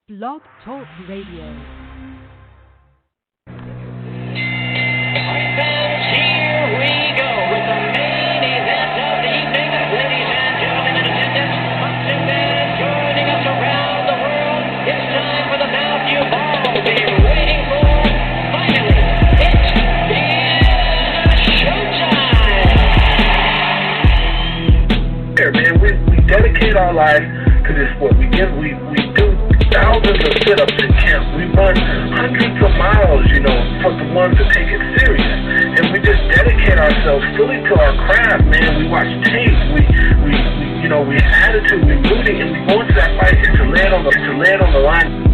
Blog Talk Radio. Fans, here we go with the main event of the evening. Ladies and gentlemen in attendance, boxing fans joining us around the world. It's time for the bout you've all been waiting for. Finally, it is showtime. Here, man, we dedicate our lives to this sport. We do thousands of sit-ups in camp. We run hundreds of miles, for the ones that take it serious. And we just dedicate ourselves fully to our craft, man. We watch tape. We have attitude, we rooting, and we go into that fight to lay it on the line.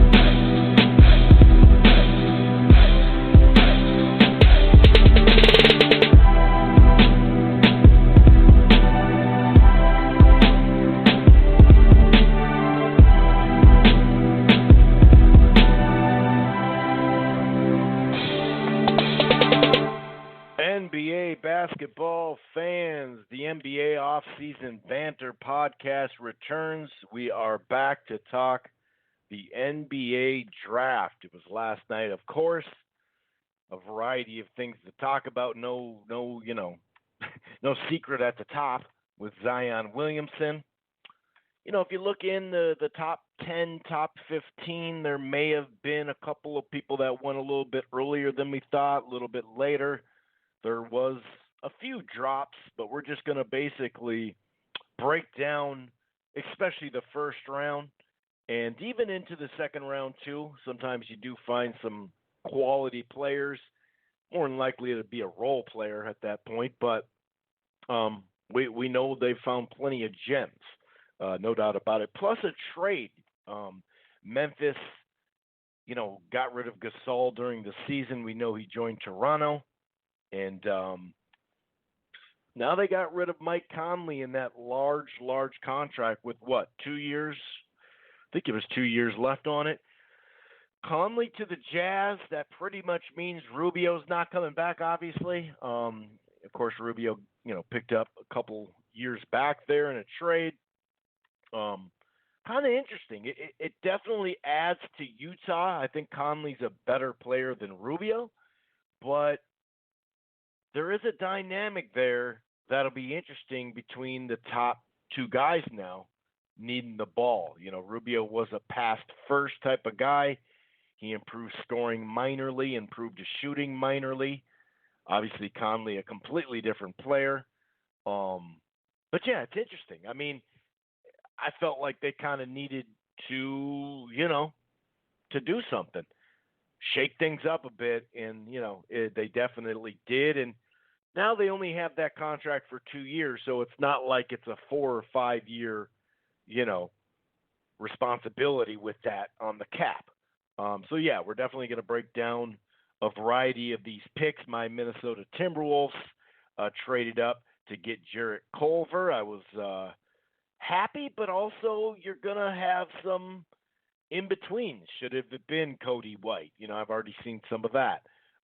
NBA basketball fans, the NBA Offseason Banter podcast returns. We are back to talk the NBA draft. It was last night, of course. A variety of things to talk about. No secret at the top with Zion Williamson. If you look in the top 10, top 15, there may have been a couple of people that went a little bit earlier than we thought, a little bit later. There was a few drops, but we're just going to basically break down, especially the first round, and even into the second round too. Sometimes you do find some quality players, more than likely to be a role player at that point, but we know they've found plenty of gems, no doubt about it. Plus a trade. Memphis, got rid of Gasol during the season. We know he joined Toronto. And now they got rid of Mike Conley in that large contract with 2 years? I think it was 2 years left on it. Conley to the Jazz, that pretty much means Rubio's not coming back, obviously. Of course, Rubio, picked up a couple years back there in a trade. Kind of interesting. It definitely adds to Utah. I think Conley's a better player than Rubio, but there is a dynamic there that'll be interesting between the top two guys now needing the ball. Rubio was a pass-first type of guy. He improved scoring minorly, improved his shooting minorly. Obviously, Conley, a completely different player. But, yeah, it's interesting. I mean, I felt like they kind of needed to, to do something. Shake things up a bit, and, they definitely did. And now they only have that contract for 2 years, so it's not like it's a 4 or 5 year, responsibility with that on the cap. So, yeah, we're definitely going to break down a variety of these picks. My Minnesota Timberwolves traded up to get Jarrett Culver. I was happy, but also you're going to have some in between. Should have been Cody White. I've already seen some of that.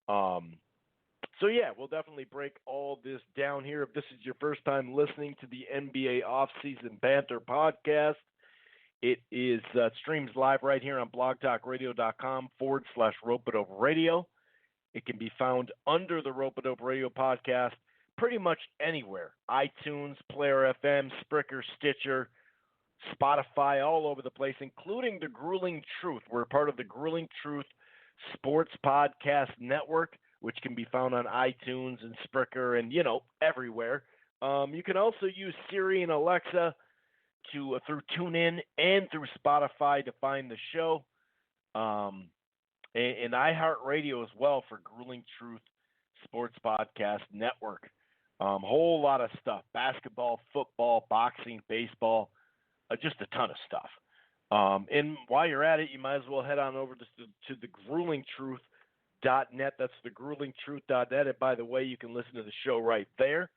So, yeah, we'll definitely break all this down here. If this is your first time listening to the NBA Offseason Banter podcast, it is streams live right here on blogtalkradio.com/Rope-A-Dope Radio. It can be found under the Rope-A-Dope Radio podcast pretty much anywhere. iTunes, Player FM, Spreaker, Stitcher, Spotify, all over the place, including the Grueling Truth. We're part of the Grueling Truth Sports Podcast Network, which can be found on iTunes and Spreaker and, everywhere. You can also use Siri and Alexa through TuneIn and through Spotify to find the show. And iHeartRadio as well for Grueling Truth Sports Podcast Network. Whole lot of stuff. Basketball, football, boxing, baseball. Just a ton of stuff. And while you're at it, you might as well head on over to the gruelingtruth.net. That's the gruelingtruth.net. And by the way, you can listen to the show right there.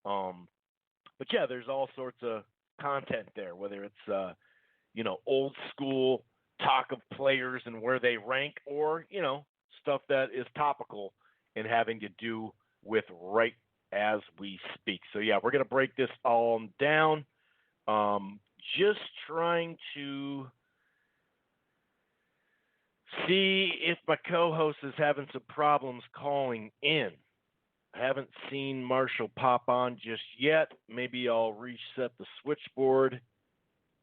But yeah, there's all sorts of content there, whether it's, old school talk of players and where they rank or, stuff that is topical and having to do with right as we speak. So yeah, we're going to break this all down. Just trying to see if my co-host is having some problems calling in. I haven't seen Marshall pop on just yet. Maybe I'll reset the switchboard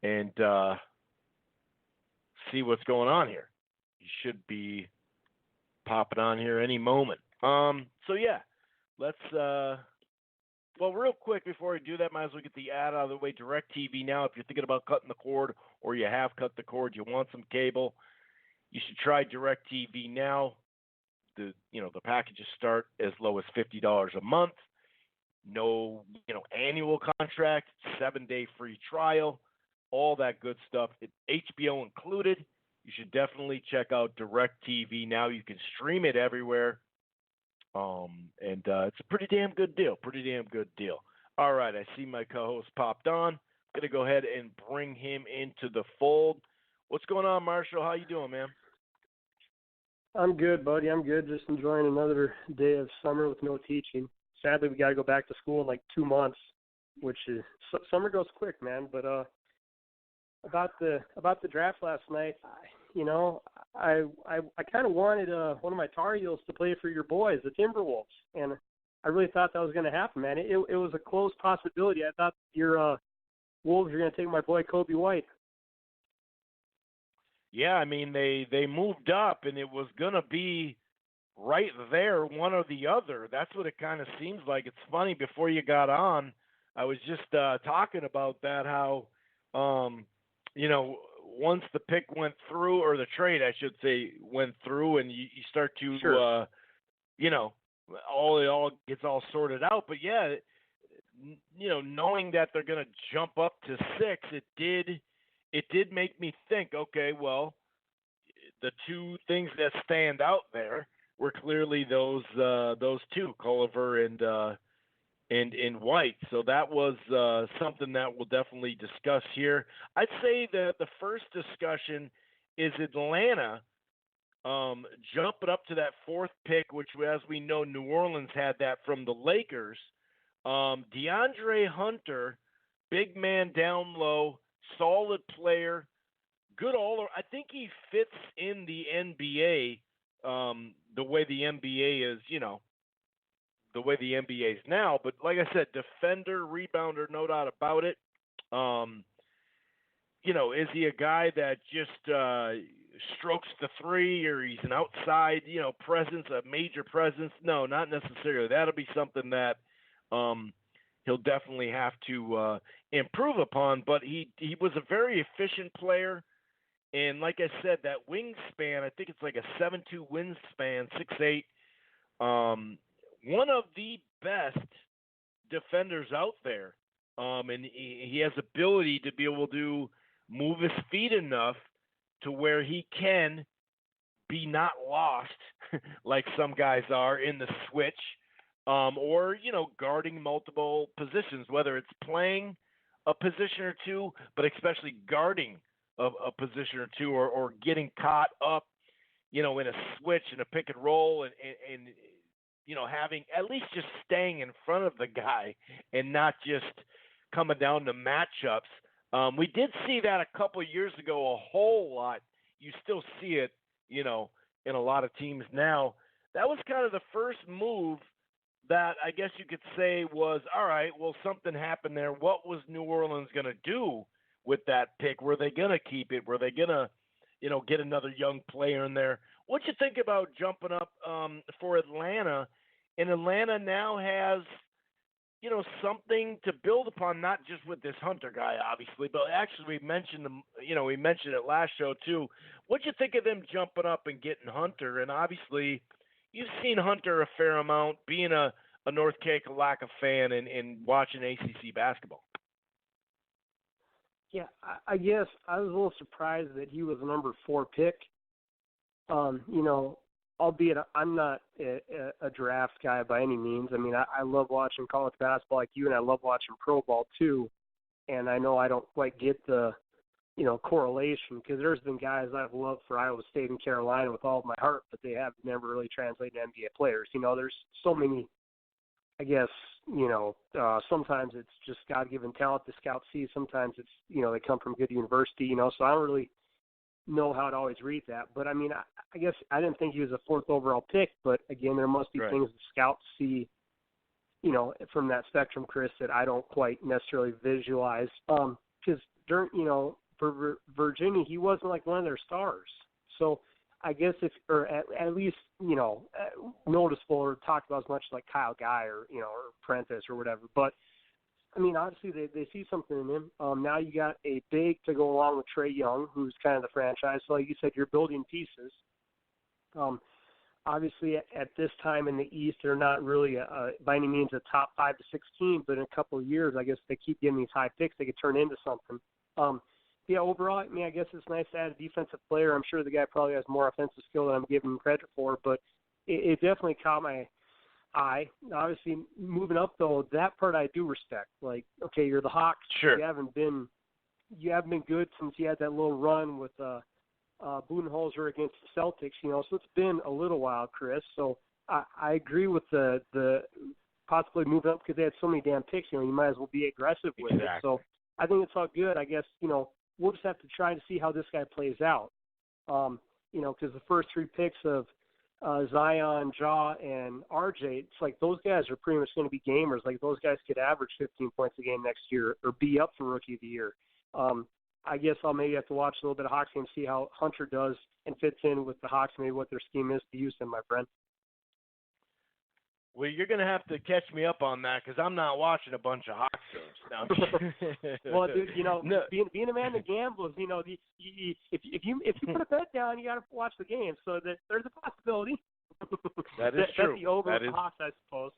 and see what's going on here. You should be popping on here any moment. So yeah, let's well, real quick before we do that, might as well get the ad out of the way. DirecTV now, if you're thinking about cutting the cord or you have cut the cord, you want some cable, you should try DirecTV now. The packages start as low as $50 a month. No, annual contract, 7-day free trial, all that good stuff. It's HBO included. You should definitely check out DirecTV now. You can stream it everywhere. And it's a pretty damn good deal. All right, I see my co-host popped on. I'm going to go ahead and bring him into the fold. What's going on, Marshall? How you doing, man? I'm good, buddy. I'm good. Just enjoying another day of summer with no teaching. Sadly, we got to go back to school in like 2 months, which is summer goes quick, man. But about the draft last night, I kind of wanted one of my Tar Heels to play for your boys, the Timberwolves, and I really thought that was going to happen, man. It was a close possibility. I thought your Wolves were going to take my boy Kobe White. Yeah, I mean, they moved up, and it was going to be right there, one or the other. That's what it kind of seems like. It's funny, before you got on, I was just talking about that, how, once the pick went through, or the trade, I should say, went through, and you start to, Sure. it all gets all sorted out. But, yeah, knowing that they're going to jump up to 6, it did make me think, okay, well, the two things that stand out there were clearly those two, Culliver and White. So that was something that we'll definitely discuss here. I'd say that the first discussion is Atlanta jumping up to that 4th pick, which, as we know, New Orleans had that from the Lakers. DeAndre Hunter, big man down low, solid player, good all. I think he fits in the NBA the way the NBA is, the way the NBA is now. But like I said, defender, rebounder, no doubt about it. Is he a guy that just strokes the three, or he's an outside, presence, a major presence? No, not necessarily. That'll be something that he'll definitely have to improve upon. But he was a very efficient player. And like I said, that wingspan, I think it's like a 7'2" wingspan, 6'8". One of the best defenders out there. And he has ability to be able to move his feet enough to where he can be not lost like some guys are in the switch, or, guarding multiple positions, whether it's playing a position or two, but especially guarding a position or two, or getting caught up, in a switch and a pick and roll, and having at least just staying in front of the guy and not just coming down to matchups. We did see that a couple of years ago a whole lot. You still see it, in a lot of teams now. That was kind of the first move that I guess you could say was, all right, well, something happened there. What was New Orleans going to do with that pick? Were they going to keep it? Were they going to, get another young player in there? What you think about jumping up for Atlanta? And Atlanta now has, something to build upon, not just with this Hunter guy, obviously, but actually we mentioned it last show too. What you think of them jumping up and getting Hunter? And obviously, you've seen Hunter a fair amount, being a North Carolina fan and watching ACC basketball. Yeah, I guess I was a little surprised that he was a number 4 pick. Albeit I'm not a draft guy by any means. I mean, I love watching college basketball like you, and I love watching pro ball too. And I know I don't quite get the, correlation, because there's been guys I've loved for Iowa State and Carolina with all of my heart, but they have never really translated to NBA players. There's so many, I guess, sometimes it's just God-given talent the scouts see. Sometimes it's, they come from good university, so I don't really know how to always read that. But, I mean, I guess I didn't think he was a 4th overall pick, but again, there must be things the scouts see, from that spectrum, Chris, that I don't quite necessarily visualize. Because during, for Virginia, he wasn't like one of their stars. So I guess at least, noticeable or talked about as much like Kyle Guy or Prentice or whatever. But I mean, obviously they see something in him. Now you got a big to go along with Trae Young, who's kind of the franchise. So like you said, you're building pieces. Obviously, at this time in the East, they're not really by any means a top 5 to 6 team, but in a couple of years, I guess they keep getting these high picks, they could turn into something. Yeah, overall, I mean, I guess it's nice to add a defensive player. I'm sure the guy probably has more offensive skill than I'm giving him credit for, but it definitely caught my eye. Obviously, moving up though, that part I do respect. Like, okay, you're the Hawks. Sure. You haven't been good since you had that little run with Budenholzer against the Celtics, so it's been a little while, Chris. So I agree with the possibly moving up because they had so many damn picks, you might as well be aggressive with it. So I think it's all good. I guess, we'll just have to try to see how this guy plays out. Because the first 3 picks of Zion, Ja, and RJ, it's like those guys are pretty much going to be gamers. Like those guys could average 15 points a game next year or be up for Rookie of the Year. I guess I'll maybe have to watch a little bit of Hawks and see how Hunter does and fits in with the Hawks, maybe what their scheme is to use him, my friend. Well, you're going to have to catch me up on that because I'm not watching a bunch of Hawks games. No. Well, dude, being a man that gambles, if you put a bet down, you got to watch the game. So there's a possibility. That is true. That's the over of the Hawks, I suppose.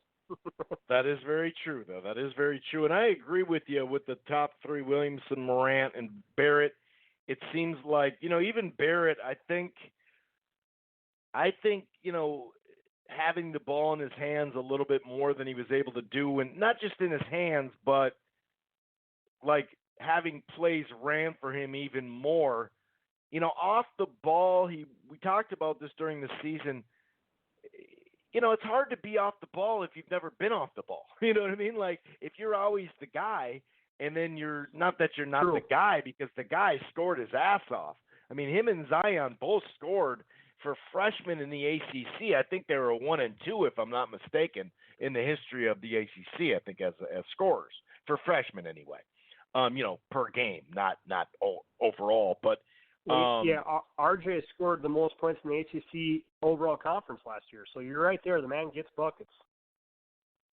That is very true, though. That is very true. And I agree with you with the top 3, Williamson, Morant, and Barrett. It seems like, even Barrett, I think, having the ball in his hands a little bit more than he was able to do, and not just in his hands, but like having plays ran for him even more. Off the ball, we talked about this during the season. It's hard to be off the ball if you've never been off the ball. You know what I mean? Like if you're always the guy, and then you're not the guy because the guy scored his ass off. I mean, him and Zion both scored. For freshmen in the ACC, I think they were 1 and 2, if I'm not mistaken, in the history of the ACC. I think as scorers for freshmen anyway. Per game, not overall. But RJ scored the most points in the ACC overall conference last year. So you're right there. The man gets buckets.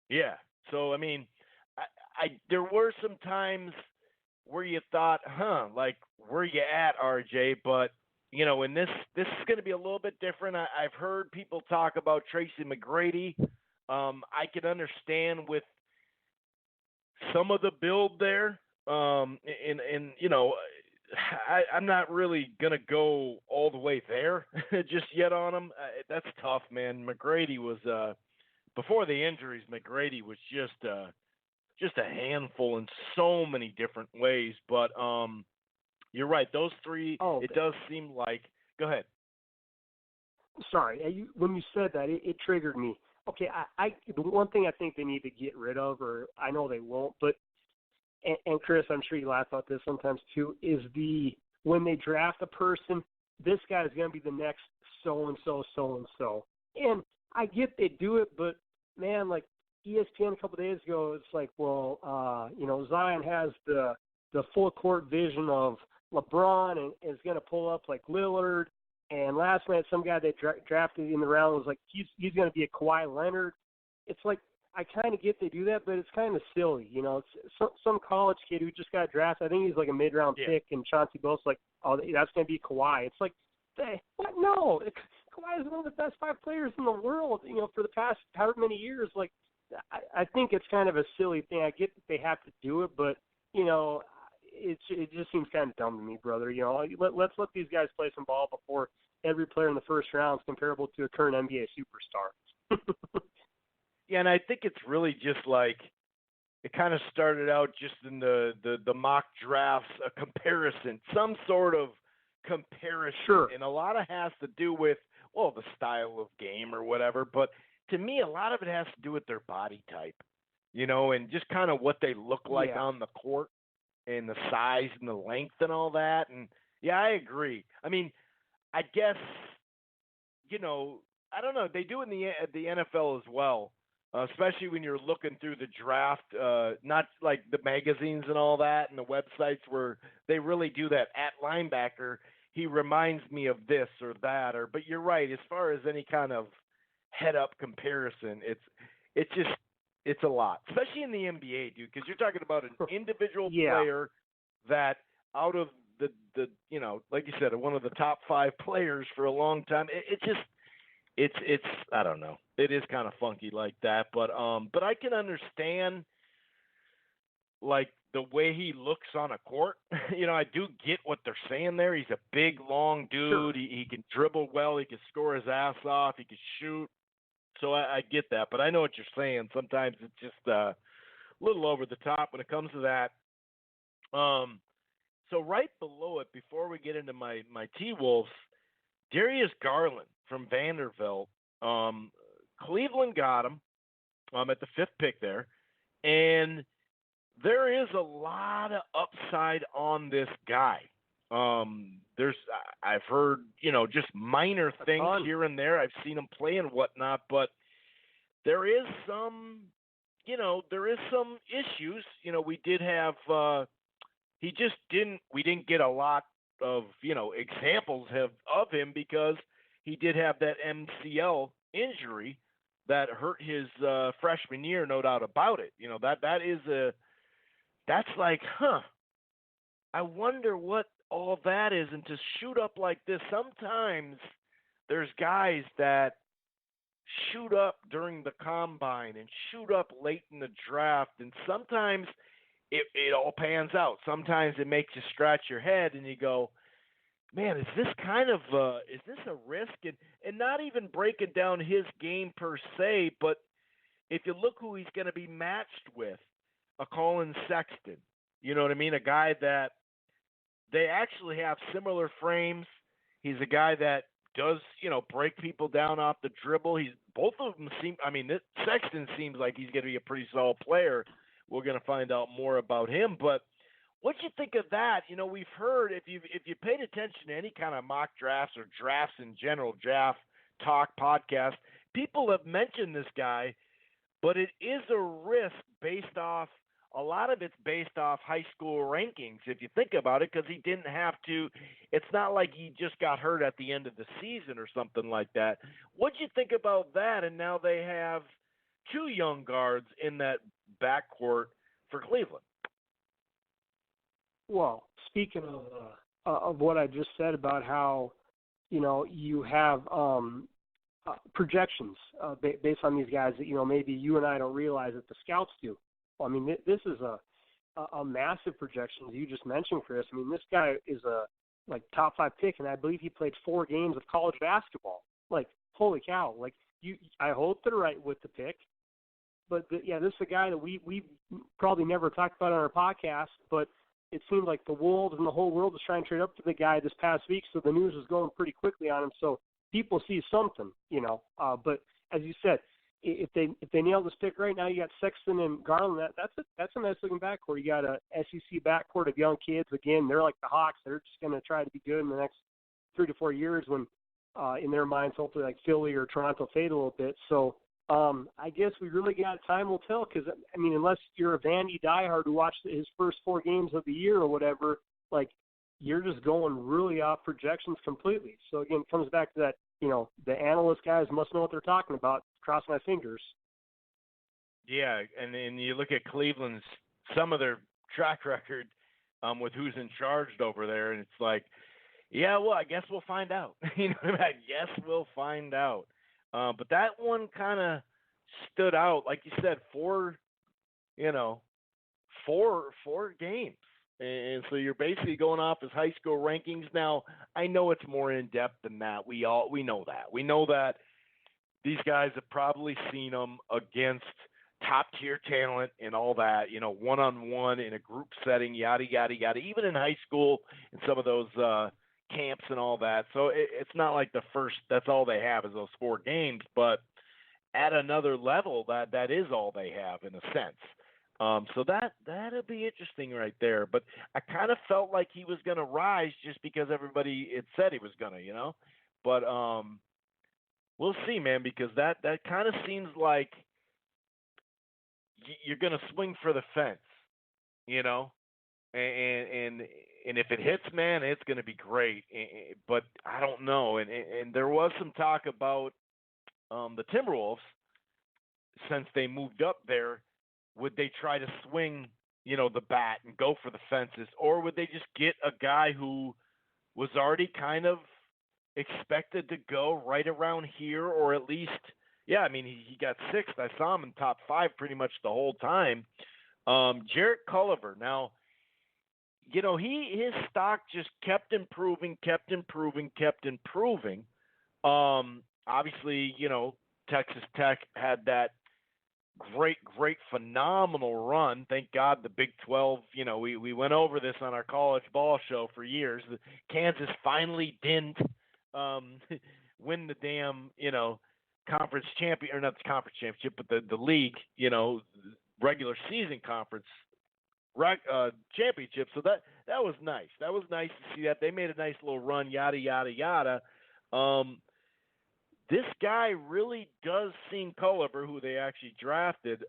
Yeah. So I mean, I there were some times where you thought, like where you at, RJ? But and this is going to be a little bit different. I've heard people talk about Tracy McGrady. I can understand with some of the build there. I'm not really going to go all the way there just yet on him. That's tough, man. McGrady was before the injuries. McGrady was just a handful in so many different ways, but you're right. Those 3, it does seem like – go ahead. Sorry. When you said that, it triggered me. Okay, the one thing I think they need to get rid of, or I know they won't, but and Chris, I'm sure you laugh about this sometimes too, is when they draft a person, this guy is going to be the next so-and-so, so-and-so. And I get they do it, but, man, like ESPN a couple of days ago, it's like, well, Zion has the full court vision of LeBron and is going to pull up like Lillard. And last night, some guy they drafted in the round was like, he's going to be a Kawhi Leonard. It's like, I kind of get they do that, but it's kind of silly. It's some college kid who just got drafted. I think he's like a mid-round pick, and Chauncey Billups like, oh, that's going to be Kawhi. It's like, what? No. Kawhi is one of the best 5 players in the world, for the past however many years. Like, I think it's kind of a silly thing. I get that they have to do it, but, it just seems kind of dumb to me, brother. Let's let these guys play some ball before every player in the first round is comparable to a current NBA superstar. Yeah, and I think it's really just like it kind of started out just in the mock drafts, a comparison, some sort of comparison. Sure. And a lot of has to do with, the style of game or whatever. But to me, a lot of it has to do with their body type, and just kind of what they look like on the court. And the size and the length and all that. And, yeah, I agree. I mean, I guess I don't know. They do it in the NFL as well, especially when you're looking through the draft, not like the magazines and all that and the websites where they really do that at linebacker. He reminds me of this or that, but you're right. As far as any kind of head-up comparison, it's a lot, especially in the NBA, dude, because you're talking about an individual player that out of the like you said, one of the top 5 players for a long time. It's I don't know. It is kind of funky like that, but I can understand like the way he looks on a court. I do get what they're saying there. He's a big, long dude. Sure. He can dribble well. He can score his ass off. He can shoot. So I get that, but I know what you're saying. Sometimes it's just a little over the top when it comes to that. So right below it, before we get into my T-Wolves, Darius Garland from Vanderbilt. Cleveland got him at the 5th pick there, and there is a lot of upside on this guy. I've heard, just minor things here and there. I've seen him play and whatnot, but there is some issues. We did have, we didn't get a lot of, examples of him because he did have that MCL injury that hurt his freshman year, no doubt about it. That's like, I wonder what all that is. And to shoot up like this, sometimes there's guys that shoot up during the combine and shoot up late in the draft, and sometimes it all pans out. Sometimes it makes you scratch your head and you go, man, is this a risk? And not even breaking down his game per se, but if you look who he's going to be matched with, a Colin Sexton, you know what I mean? A guy that they actually have similar frames. He's a guy that does, break people down off the dribble. Both of them Sexton seems like he's going to be a pretty solid player. We're going to find out more about him, but what do you think of that? We've heard, if you paid attention to any kind of mock drafts or drafts in general, draft talk podcast, people have mentioned this guy, but it is a risk based off, a lot of it's based off high school rankings, if you think about it, because he didn't have to. It's not like he just got hurt at the end of the season or something like that. What do you think about that? And now they have 2 young guards in that backcourt for Cleveland. Well, speaking of what I just said about how, you have projections based on these guys that, maybe you and I don't realize that the scouts do. Well, this is a massive projection, as you just mentioned, Chris. This guy is a top 5 pick, and I believe he played 4 games of college basketball. Holy cow! I hope they're right with the pick. But this is a guy that we probably never talked about on our podcast, but it seemed like the Wolves and the whole world was trying to trade up for the guy this past week, so the news was going pretty quickly on him. So people see something, But as you said, if they nail this pick right now, you got Sexton and Garland. That's a nice looking backcourt. You got a SEC backcourt of young kids. Again, they're like the Hawks. They're just going to try to be good in the next 3 to 4 years. When in their minds, hopefully like Philly or Toronto fade a little bit. So. I guess we really got time will tell because, unless you're a Vandy diehard who watched his first 4 games of the year or whatever, you're just going really off projections completely. So, again, it comes back to that, the analyst guys must know what they're talking about. Cross my fingers. Yeah, and you look at Cleveland's, some of their track record with who's in charge over there, and it's like, yeah, well, I guess we'll find out. I guess we'll find out. But that one kind of stood out, like you said, 4 games. And so you're basically going off his high school rankings. Now, I know it's more in depth than that. We know that. We know that these guys have probably seen them against top tier talent and all that, one-on-one in a group setting, yada, yada, yada, even in high school and some of those camps and all that. So it's not like that's all they have is those 4 games, but at another level, that is all they have in a sense. So that'll be interesting right there. But I kind of felt like he was going to rise just because everybody had said he was going to, But we'll see, man, because that kind of seems like you're going to swing for the fence, you know, and if it hits, man, it's going to be great. But I don't know, and there was some talk about the Timberwolves since they moved up there. Would they try to swing, the bat and go for the fences, or would they just get a guy who was already kind of expected to go right around here, or at least, yeah, I mean, he got sixth. I saw him in top 5 pretty much the whole time. Jarrett Culver. Now, his stock just kept improving. Obviously, Texas Tech had that great, phenomenal run. Thank God the Big 12, we went over this on our college ball show for years. Kansas finally didn't win the damn, conference champion, or not the conference championship, but the league, regular season conference championship. So that was nice. That was nice to see that. They made a nice little run, yada, yada, yada. This guy really does seem, Culver, who they actually drafted,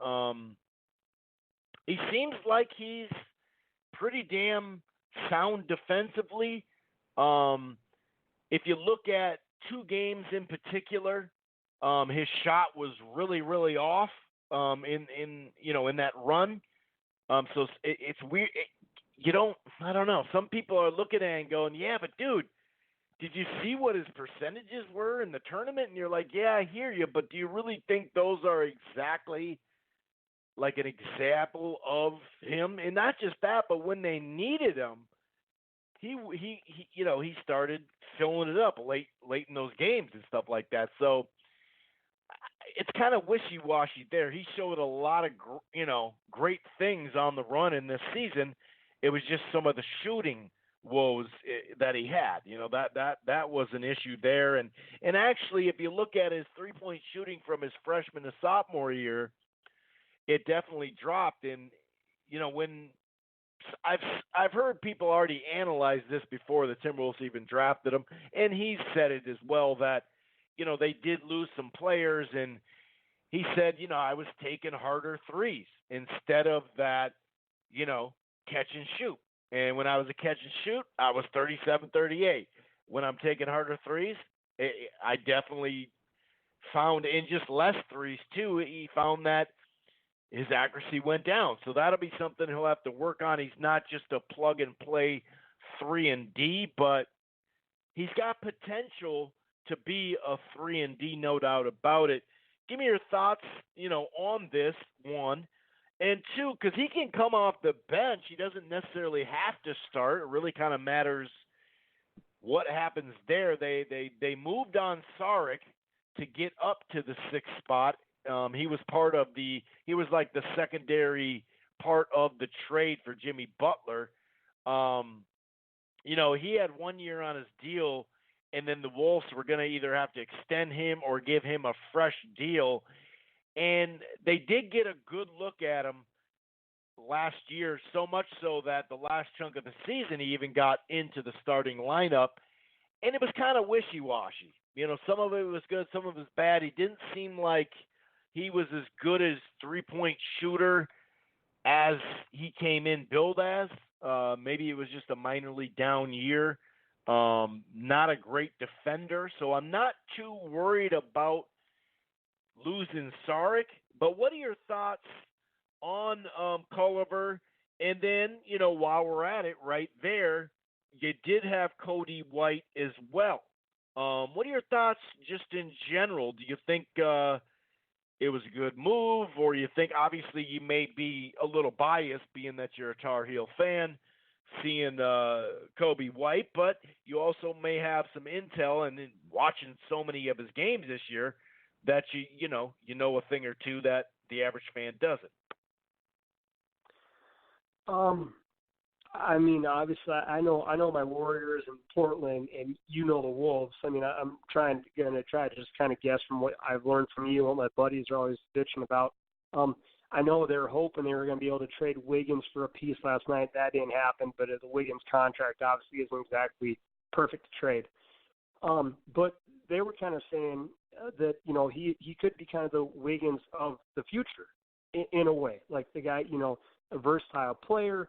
he seems like he's pretty damn sound defensively. If you look at 2 games in particular, his shot was really, really off in that run. So it's weird. I don't know. Some people are looking at it and going, yeah, but dude, did you see what his percentages were in the tournament? And you're like, yeah, I hear you, but do you really think those are exactly like an example of him? And not just that, but when they needed him, he started filling it up late in those games and stuff like that. So it's kind of wishy-washy there. He showed a lot of great things on the run in this season. It was just some of the shooting woes that he had. That was an issue there. And actually, if you look at his 3-point shooting from his freshman to sophomore year, it definitely dropped. And when I've heard people already analyze this before the Timberwolves even drafted him, and he said it as well that they did lose some players, and he said, I was taking harder threes instead of that, catch and shoot. And when I was a catch and shoot, I was 37-38. When I'm taking harder threes, I definitely found, in just less threes too, he found that his accuracy went down. So that'll be something he'll have to work on. He's not just a plug and play 3-and-D, but he's got potential to be a 3-and-D, no doubt about it. Give me your thoughts, on this, one. And 2, because he can come off the bench. He doesn't necessarily have to start. It really kind of matters what happens there. They moved on Saric to get up to the 6th spot. He was like the secondary part of the trade for Jimmy Butler. He had 1 year on his deal, and then the Wolves were going to either have to extend him or give him a fresh deal. And they did get a good look at him last year, so much so that the last chunk of the season he even got into the starting lineup, and it was kind of wishy-washy. Some of it was good, some of it was bad. He didn't seem like he was as good as 3-point shooter as he came in billed as. Maybe it was just a minorly down year. Not a great defender, so I'm not too worried about losing Saric. But what are your thoughts on Culver? And then, while we're at it right there, you did have Cody White as well. What are your thoughts just in general? Do you think it was a good move, or you think, obviously you may be a little biased being that you're a Tar Heel fan, seeing Kobe White, but you also may have some intel and watching so many of his games this year that you know a thing or two that the average fan doesn't. I mean, obviously, I know my Warriors in Portland, and the Wolves. I mean, I'm going to try to just kind of guess from what I've learned from you, what my buddies are always bitching about. I know they were hoping they were going to be able to trade Wiggins for a piece last night. That didn't happen, but the Wiggins contract obviously isn't exactly perfect to trade. But they were kind of saying that, he could be kind of the Wiggins of the future in a way. Like the guy, a versatile player,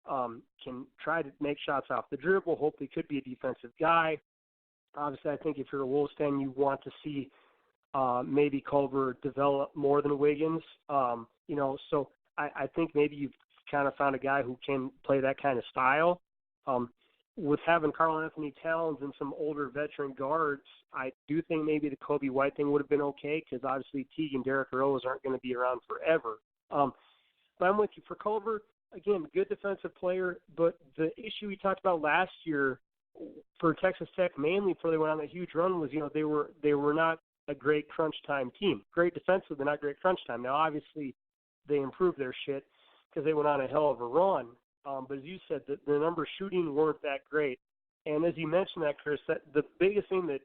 can try to make shots off the dribble, hopefully could be a defensive guy. Obviously, I think if you're a Wolves fan, you want to see maybe Culver develop more than Wiggins. So I think maybe you've kind of found a guy who can play that kind of style. With having Karl Anthony Towns and some older veteran guards, I do think maybe the Kobe White thing would have been okay because obviously Teague and Derrick Rose aren't going to be around forever. But I'm with you. For Culver, again, good defensive player, but the issue we talked about last year for Texas Tech, mainly before they went on that huge run, was, they were not a great crunch time team. Great defensive, but not great crunch time. Now, obviously, they improved their shit because they went on a hell of a run. But as you said, the numbers shooting weren't that great. And as you mentioned that, Chris, that the biggest thing that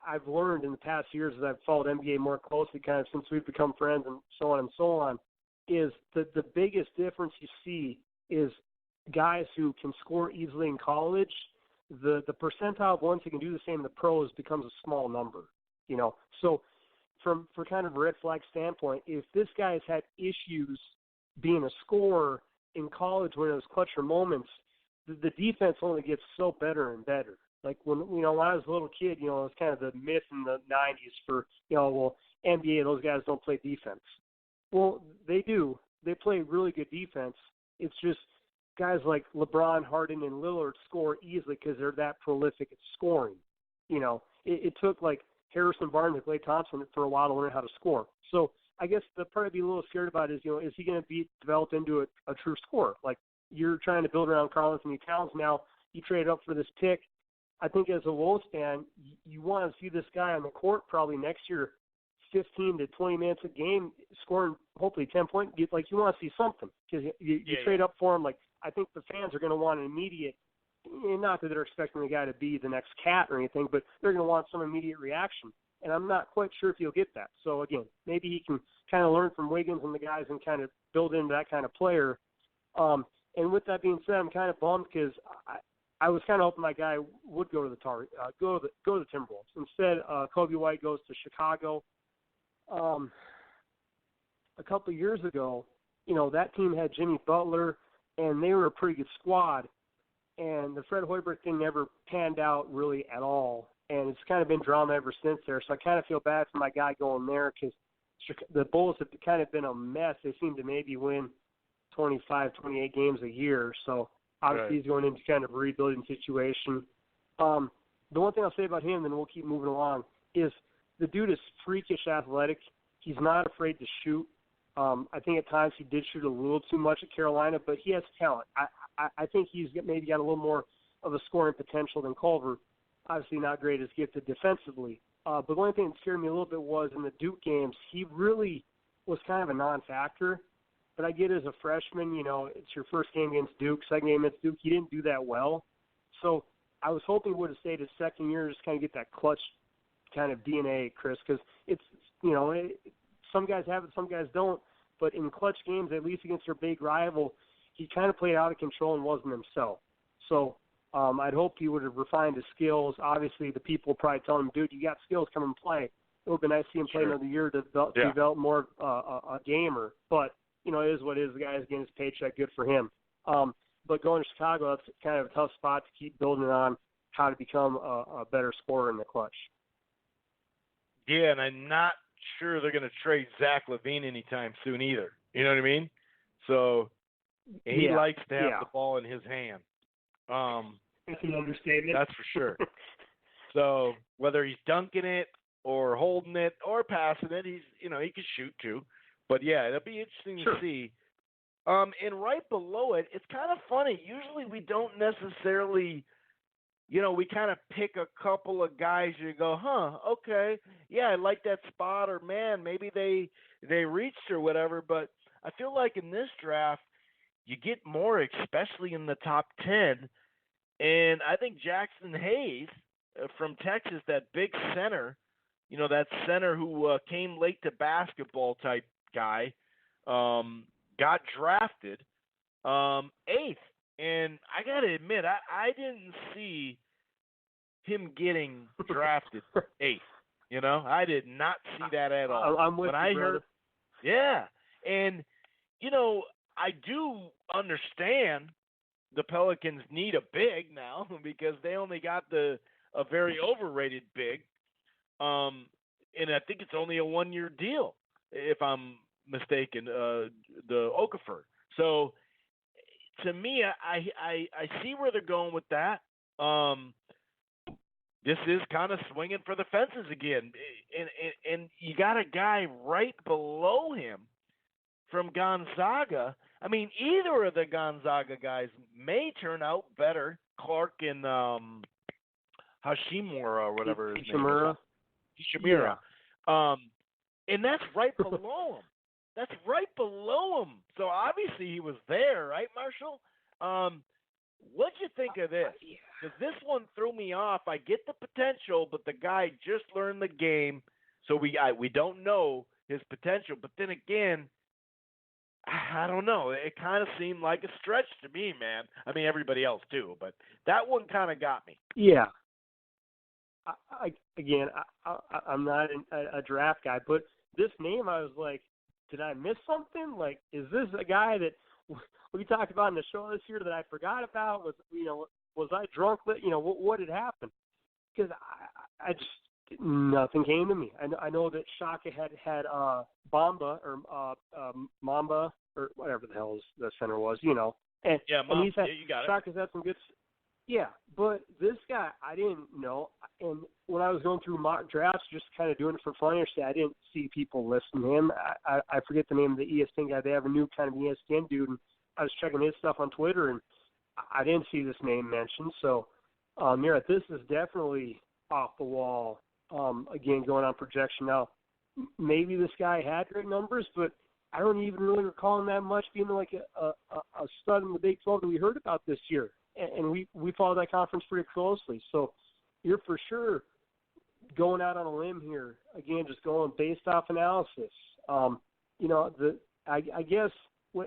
I've learned in the past years as I've followed NBA more closely kind of since we've become friends and so on, is that the biggest difference you see is guys who can score easily in college, the percentile of ones who can do the same in the pros becomes a small number, So for kind of a red flag standpoint, if this guy has had issues being a scorer in college when it was clutcher moments, the defense only gets so better and better. Like when I was a little kid, it was kind of the myth in the 90s for, NBA, those guys don't play defense. Well, they do. They play really good defense. It's just guys like LeBron, Harden, and Lillard score easily because they're that prolific at scoring. It took like Harrison Barnes and Klay Thompson for a while to learn how to score. So I guess the part I'd be a little scared about is, is he going to be developed into a true scorer? Like you're trying to build around Karl Anthony Towns now. You trade up for this pick. I think as a Wolves fan, you want to see this guy on the court probably next year, 15 to 20 minutes a game, scoring hopefully 10 points. Like you want to see something because you trade up for him. Like I think the fans are going to want an immediate, not that they're expecting the guy to be the next Cat or anything, but they're going to want some immediate reaction. And I'm not quite sure if he'll get that. So again, maybe he can kind of learn from Wiggins and the guys and kind of build into that kind of player. And with that being said, I'm kind of bummed because I was kind of hoping that guy would go to the Timberwolves. Instead, Kobe White goes to Chicago. A couple of years ago, that team had Jimmy Butler, and they were a pretty good squad. And the Fred Hoiberg thing never panned out really at all. And it's kind of been drama ever since there. So I kind of feel bad for my guy going there because the Bulls have kind of been a mess. They seem to maybe win 25, 28 games a year. So obviously he's going into kind of a rebuilding situation. The one thing I'll say about him, then we'll keep moving along, is the dude is freakish athletic. He's not afraid to shoot. I think at times he did shoot a little too much at Carolina, but he has talent. I think he's maybe got a little more of a scoring potential than Culver. Obviously not great as gifted defensively. But the only thing that scared me a little bit was in the Duke games, he really was kind of a non-factor. But I get as a freshman, it's your first game against Duke, second game against Duke. He didn't do that well. So I was hoping he would have stayed his second year, just kind of get that clutch kind of DNA, Chris, because it's, some guys have it, some guys don't. But in clutch games, at least against their big rival, he kind of played out of control and wasn't himself. So I'd hope he would have refined his skills. Obviously, the people probably tell him, dude, you got skills, come and play. It would have been nice to see him play another year to develop more a gamer. But, it is what it is. The guy's getting his paycheck. Good for him. But going to Chicago, that's kind of a tough spot to keep building on how to become a better scorer in the clutch. Yeah, and I'm not sure they're going to trade Zach LaVine anytime soon either. You know what I mean? So he likes to have the ball in his hand. That's an understatement. That's for sure. So whether he's dunking it or holding it or passing it, he can shoot too. But yeah, it'll be interesting to see. And right below it, it's kind of funny. Usually we don't necessarily, we kind of pick a couple of guys. You go, okay, yeah, I like that spot, or man, maybe they reached or whatever. But I feel like in this draft, you get more, especially in the top 10. And I think Jackson Hayes from Texas, that big center, that center who came late to basketball type guy, got drafted 8th. And I got to admit, I didn't see him getting drafted 8th. You know, I did not see that at all. I'm with when you, I brother. heard, yeah, and you know, I do understand the Pelicans need a big now because they only got a very overrated big, and I think it's only a 1-year deal if I'm mistaken. The Okafor. So to me, I see where they're going with that. This is kind of swinging for the fences again, and you got a guy right below him from Gonzaga. I mean, either of the Gonzaga guys may turn out better. Clark and Hashimura or whatever his name is. Hashimura. Yeah. And that's right below him. That's right below him. So obviously he was there, right, Marshall? What'd you think of this? Because this one threw me off. I get the potential, but the guy just learned the game, so we don't know his potential. But then again, I don't know. It kind of seemed like a stretch to me, man. I mean, everybody else too, but that one kind of got me. Yeah. I'm not a draft guy, but this name, I was like, did I miss something? Like, is this a guy that we talked about in the show this year that I forgot about? Was I drunk? What had happened? Because I just, nothing came to me. I know that Shaka had Bamba or Mamba or whatever the hell the center was, and and he's had, you got it. Shaka's had some good. Yeah, but this guy, I didn't know. And when I was going through mock drafts, just kind of doing it for fun, I didn't see people listing him. I forget the name of the ESPN guy. They have a new kind of ESPN dude, and I was checking his stuff on Twitter, and I didn't see this name mentioned. So, this is definitely off the wall. Again, going on projection now. Maybe this guy had great numbers, but I don't even really recall him that much being like a stud in the Big 12 that we heard about this year. And we follow that conference pretty closely. So you're for sure going out on a limb here. Again, just going based off analysis. I guess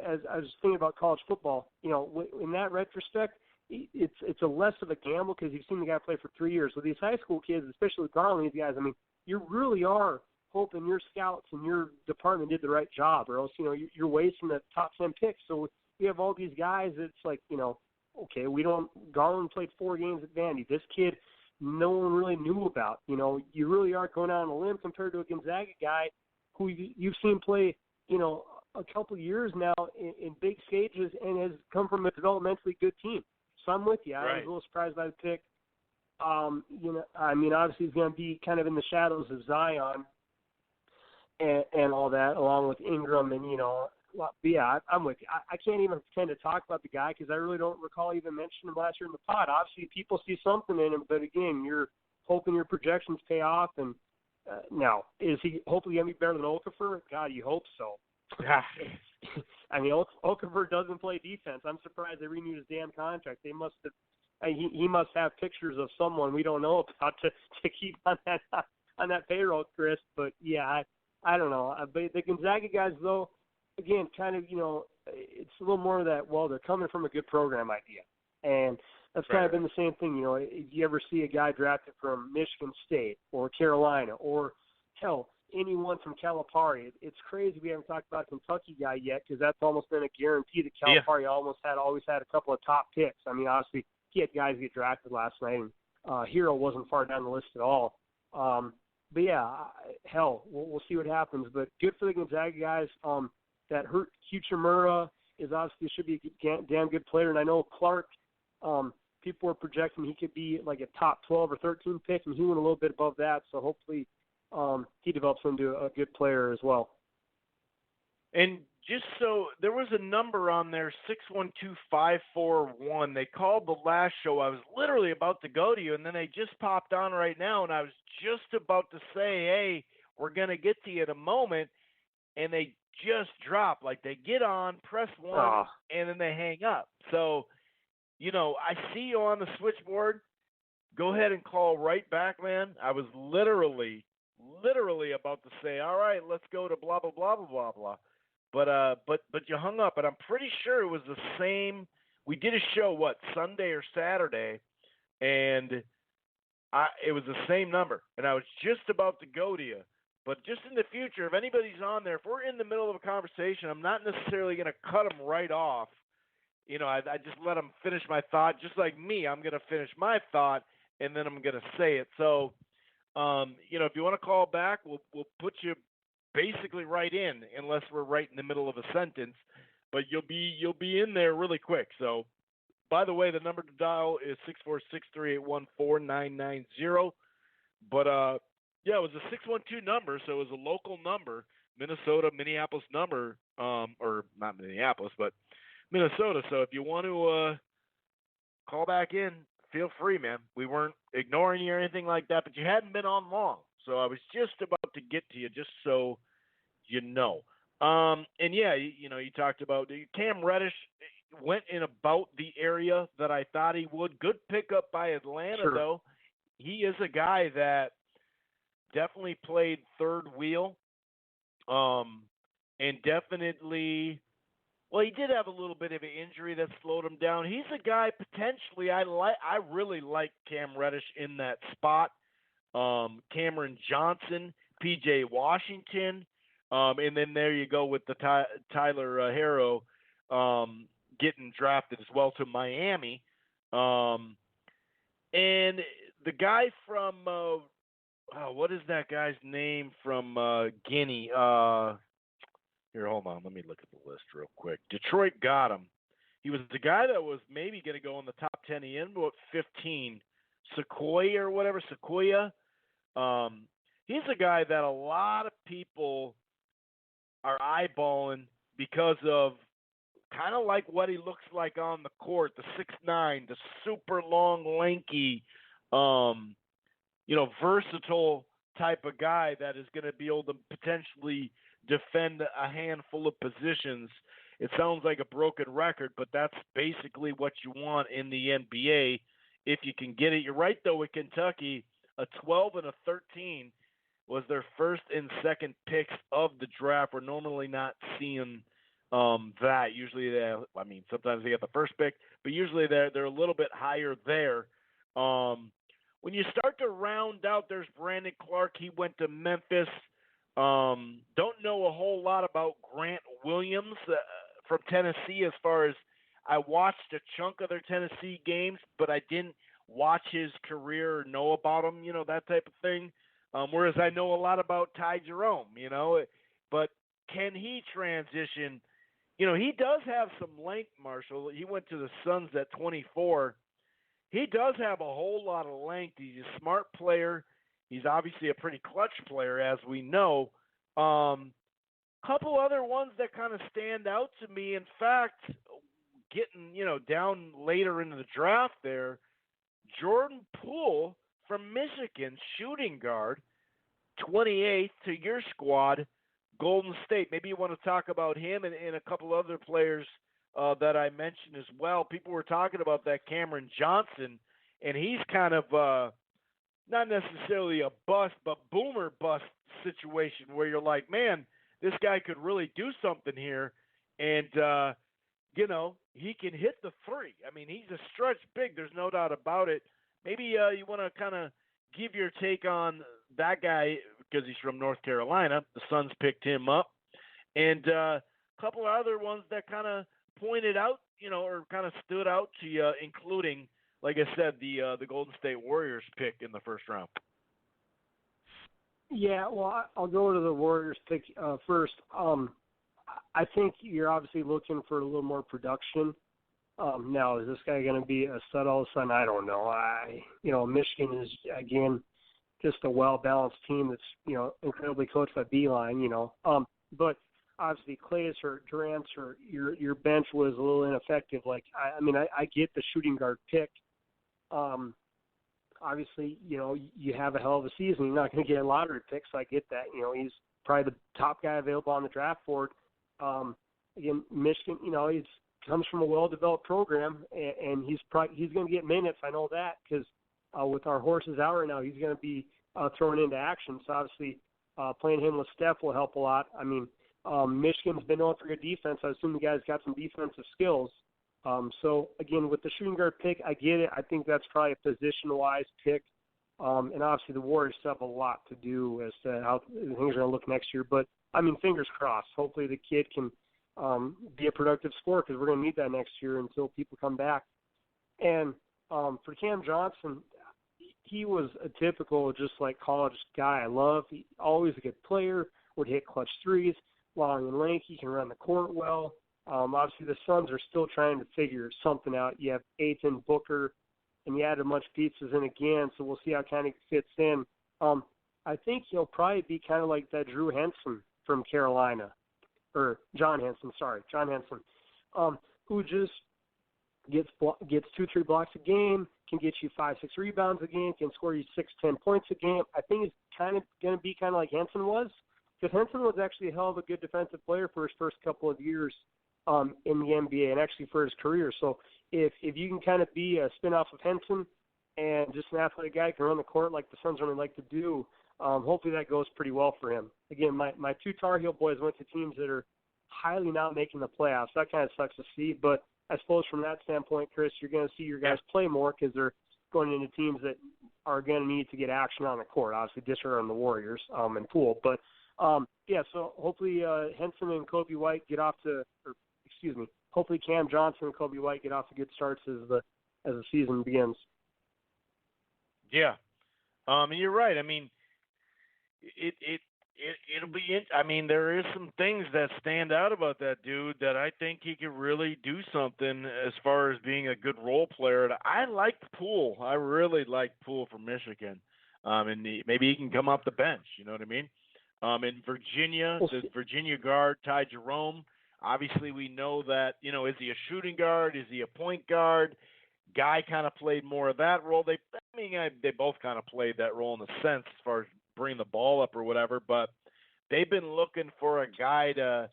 as I was thinking about college football, in that retrospect, it's a less of a gamble because you've seen the guy play for 3 years. With these high school kids, especially with Conley, these guys, I mean, you really are hoping your scouts and your department did the right job, or else, you're wasting the top 10 picks. So you have all these guys, it's like, okay, Garland played 4 games at Vandy. This kid, no one really knew about. You really are going out on a limb compared to a Gonzaga guy who you've seen play, a couple of years now in big stages and has come from a developmentally good team. So I'm with you. I was a little surprised by the pick. Obviously he's going to be kind of in the shadows of Zion and all that, along with Ingram and, but yeah, I'm with you. I can't even pretend to talk about the guy because I really don't recall even mentioning him last year in the pod. Obviously, people see something in him, but again, you're hoping your projections pay off. And now, is he hopefully going to be better than Okafor? God, you hope so. I mean, Okafor doesn't play defense. I'm surprised they renewed his damn contract. They must have. He must have pictures of someone we don't know about to keep on that payroll, Chris. But yeah, I don't know. But the Gonzaga guys, though, again, kind of, it's a little more of that, well, they're coming from a good program idea. And that's kind of been the same thing. If you ever see a guy drafted from Michigan State or Carolina or, hell, anyone from Calipari, it's crazy we haven't talked about a Kentucky guy yet because that's almost been a guarantee that Calipari always had a couple of top picks. I mean, obviously, he had guys get drafted last night, and Hero wasn't far down the list at all. But, yeah, hell, we'll see what happens. But good for the Gonzaga guys. That hurt Hachimura is obviously should be a damn good player. And I know Clark, people were projecting he could be like a top 12 or 13 pick, and he went a little bit above that. So hopefully he develops into a good player as well. And just so there was a number on there, 612541. They called the last show. I was literally about to go to you, and then they just popped on right now, and I was just about to say, hey, we're going to get to you in a moment, and they just drop. Like they get on, press 1, and then they hang up. So, I see you on the switchboard. Go ahead and call right back, man. I was literally about to say, all right, let's go to blah, blah, blah, blah, blah, blah. But you hung up, and I'm pretty sure it was the same. We did a show, Sunday or Saturday, and it was the same number, and I was just about to go to you. But just in the future, if anybody's on there, if we're in the middle of a conversation, I'm not necessarily going to cut them right off. I just let them finish my thought. Just like me, I'm going to finish my thought, and then I'm going to say it. So, if you want to call back, we'll put you basically right in, unless we're right in the middle of a sentence. But you'll be in there really quick. So, by the way, the number to dial is 646-381-4990. But yeah, it was a 612 number, so it was a local number, Minnesota-Minneapolis number, or not Minneapolis, but Minnesota. So if you want to call back in, feel free, man. We weren't ignoring you or anything like that, but you hadn't been on long. So I was just about to get to you, just so you know. And yeah, you talked about Cam Reddish went in about the area that I thought he would. Good pickup by Atlanta, Sure. though. He is a guy that definitely played third wheel, and definitely, well, he did have a little bit of an injury that slowed him down. He's a guy potentially I really like Cam Reddish in that spot. Cameron Johnson, P.J. Washington, and then there you go with the Tyler Harrow getting drafted as well to Miami. And the guy from what is that guy's name from Guinea? Here, hold on. Let me look at the list real quick. Detroit got him. He was the guy that was maybe going to go in the top 10. He ended up 15. Sequoia. He's a guy that a lot of people are eyeballing because of kind of like what he looks like on the court, the 6'9", the super long, lanky, versatile type of guy that is going to be able to potentially defend a handful of positions. It sounds like a broken record, but that's basically what you want in the NBA if you can get it. You're right, though, with Kentucky, a 12 and a 13 was their first and second picks of the draft. We're normally not seeing that. Usually, sometimes they get the first pick, but usually they're a little bit higher there. When you start to round out, there's Brandon Clark. He went to Memphis. Don't know a whole lot about Grant Williams from Tennessee as far as I watched a chunk of their Tennessee games, but I didn't watch his career or know about him, that type of thing. Whereas I know a lot about Ty Jerome, but can he transition? He does have some length, Marshall. He went to the Suns at 24. He does have a whole lot of length. He's a smart player. He's obviously a pretty clutch player, as we know. Couple other ones that kind of stand out to me. In fact, getting down later into the draft there, Jordan Poole from Michigan, shooting guard, 28th to your squad, Golden State. Maybe you want to talk about him and a couple other players that I mentioned as well. People were talking about that Cameron Johnson, and he's kind of not necessarily a bust, but boomer bust situation where you're like, man, this guy could really do something here, and he can hit the three. I mean, he's a stretch big. There's no doubt about it. Maybe you want to kind of give your take on that guy because he's from North Carolina. The Suns picked him up. And a couple of other ones that kind of pointed out, or kind of stood out to you, including, like I said, the Golden State Warriors pick in the first round. Yeah, well, I'll go to the Warriors pick first. I think you're obviously looking for a little more production. Now, is this guy going to be a stud all of a sudden? I don't know. Michigan is, again, just a well-balanced team that's, incredibly coached by Beeline, But obviously Clay is hurt, Durant's hurt. Your bench was a little ineffective. I get the shooting guard pick. Obviously, you have a hell of a season. You're not going to get a lottery pick, so I get that. He's probably the top guy available on the draft board. Again, Michigan, he comes from a well-developed program, and he's going to get minutes. I know that because with our horses out right now, he's going to be thrown into action. So obviously, playing him with Steph will help a lot. I mean, Michigan's been known for good defense. I assume the guy's got some defensive skills. So again, with the shooting guard pick, I get it. I think that's probably a position-wise pick. And obviously the Warriors still have a lot to do as to how things are going to look next year. But, I mean, fingers crossed. Hopefully the kid can be a productive scorer because we're going to need that next year until people come back. And for Cam Johnson, he was a typical just like college guy I love. He always a good player, would hit clutch threes, long and lanky, can run the court well. Obviously the Suns are still trying to figure something out. You have Ayton, Booker, and you add a bunch of pieces in again, so we'll see how kind of fits in. I think he'll probably be kind of like that Drew Henson from Carolina, or John Henson, who just gets 2-3 blocks a game, can get you 5-6 rebounds a game, can score you 6-10 points a game. I think it's kind of going to be kind of like Henson was, because Henson was actually a hell of a good defensive player for his first couple of years in the NBA and actually for his career. So if you can kind of be a spin-off of Henson and just an athletic guy can run the court like the Suns really like to do, hopefully that goes pretty well for him. Again, my two Tar Heel boys went to teams that are highly not making the playoffs. That kind of sucks to see, but I suppose from that standpoint, Chris, you're going to see your guys play more because they're going into teams that are going to need to get action on the court, obviously disregarding the Warriors and Poole. But, so hopefully Henson and Kobe White hopefully Cam Johnson and Kobe White get off to good starts as the season begins. Yeah. You're right. I mean, it'll be. I mean, there is some things that stand out about that dude that I think he could really do something as far as being a good role player. And I liked Poole. I really liked Poole from Michigan. And maybe he can come off the bench. You know what I mean? In Virginia, the Virginia guard Ty Jerome. Obviously, we know that. Is he a shooting guard? Is he a point guard? Guy kind of played more of that role. They both kind of played that role in a sense as far as bringing the ball up or whatever, but they've been looking for a guy to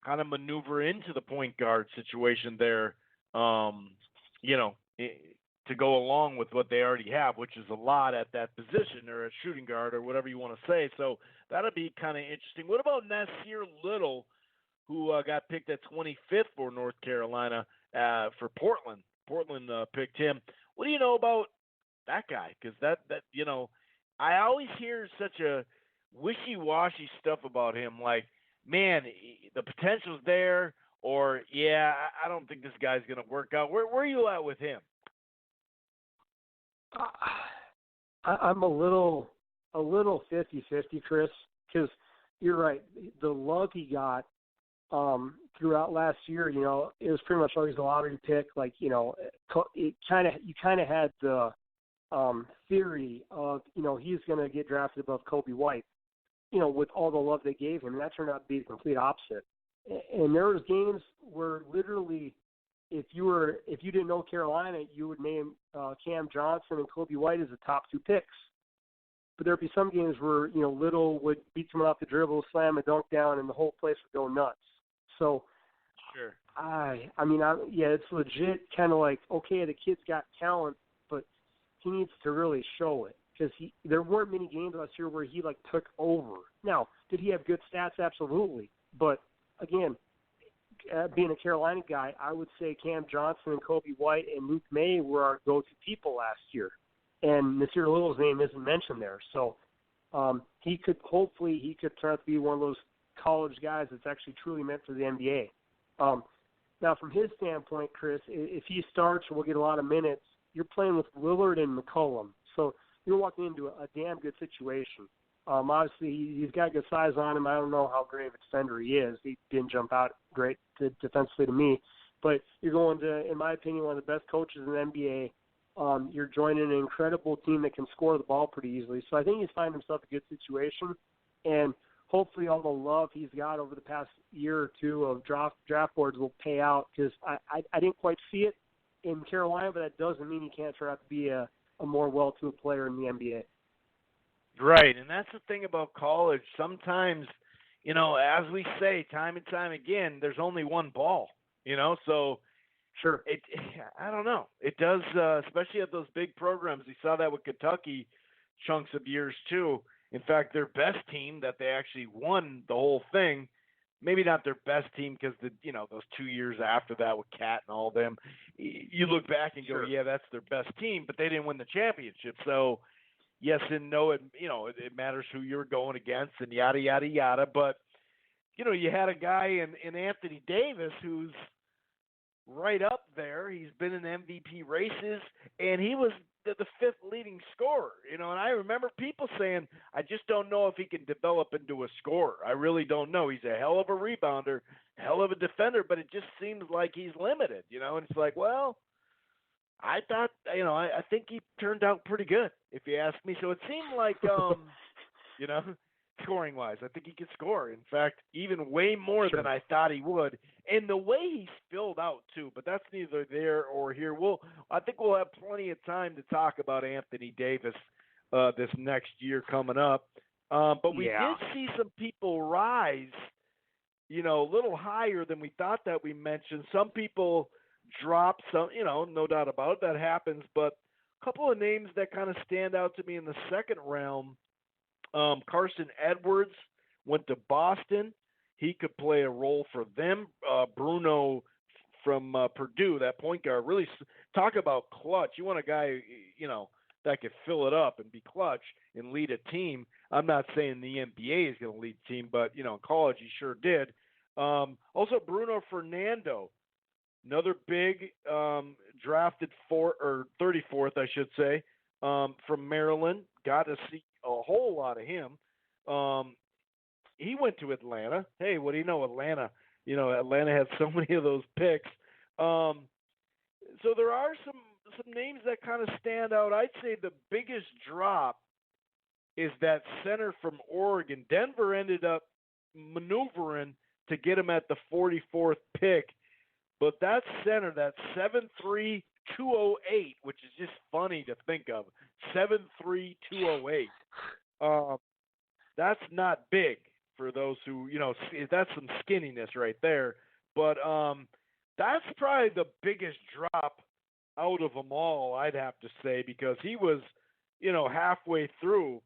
kind of maneuver into the point guard situation there, to go along with what they already have, which is a lot at that position or a shooting guard or whatever you want to say. So that'll be kind of interesting. What about Nasir Little, who got picked at 25th for North Carolina for Portland? Portland picked him. What do you know about that guy? Because that I always hear such a wishy-washy stuff about him. Like, man, the potential's there, or I don't think this guy's gonna work out. Where are you at with him? I'm a little 50-50, Chris, because you're right. The love he got throughout last year, it was pretty much always a lottery pick. Like, you kind of had the theory of, he's going to get drafted above Kobe White, with all the love they gave him. And that turned out to be the complete opposite. And there was games where literally, if you didn't know Carolina, you would name Cam Johnson and Kobe White as the top two picks. But there'd be some games where, Little would beat someone off the dribble, slam a dunk down, and the whole place would go nuts. So, sure. It's legit kind of like, okay, the kid's got talent, but he needs to really show it. Because there weren't many games last year where he, took over. Now, did he have good stats? Absolutely. But, again, being a Carolina guy, I would say Cam Johnson and Kobe White and Luke May were our go-to people last year. And Nasir Little's name isn't mentioned there. So he could turn out to be one of those college guys that's actually truly meant for the NBA. Now, from his standpoint, Chris, if he starts or will get a lot of minutes, you're playing with Lillard and McCollum. So you're walking into a damn good situation. Obviously, he's got good size on him. I don't know how great of a defender he is. He didn't jump out great defensively to me. But you're going to, in my opinion, one of the best coaches in the NBA. You're joining an incredible team that can score the ball pretty easily. So I think he's finding himself a good situation. And hopefully all the love he's got over the past year or two of draft boards will pay out, because I didn't quite see it in Carolina, but that doesn't mean he can't turn out to be a more well-to player in the NBA. Right, and that's the thing about college. Sometimes, as we say time and time again, there's only one ball, so sure. I don't know. It does, especially at those big programs. We saw that with Kentucky chunks of years too. In fact, their best team that they actually won the whole thing, maybe not their best team because those 2 years after that with Cat and all them, you look back and go, sure. yeah, that's their best team, but they didn't win the championship. So yes and no. It matters who you're going against and yada yada yada. But you had a guy in Anthony Davis who's right up there. He's been in MVP races, and he was the fifth leading scorer. And I remember people saying, I just don't know if he can develop into a scorer. I really don't know. He's a hell of a rebounder, hell of a defender, but it just seems like he's limited. And it's like, well, I thought, I think he turned out pretty good, if you ask me. So it seemed like, scoring wise, I think he could score. In fact, even way more than I thought he would. And the way he's filled out too, but that's neither there or here. I think we'll have plenty of time to talk about Anthony Davis this next year coming up. But we did see some people rise, a little higher than we thought that we mentioned. Some people drop, some, no doubt about it, that happens. But a couple of names that kind of stand out to me in the second round. Carson Edwards went to Boston. He could play a role for them. Bruno from Purdue, that point guard, really talk about clutch. You want a guy, that could fill it up and be clutch and lead a team. I'm not saying the NBA is going to lead a team, but, in college he sure did. Also, Bruno Fernando, another big drafted 34th, I should say, from Maryland. Got to see a whole lot of him. He went to Atlanta. Hey, what do you know? Atlanta had so many of those picks. So there are some names that kind of stand out. I'd say the biggest drop is that center from Oregon. Denver ended up maneuvering to get him at the 44th pick. But that center, that 7'3", 208, which is just funny to think of, 7'3", 208. That's not big for those who, that's some skinniness right there. But that's probably the biggest drop out of them all, I'd have to say, because he was, halfway through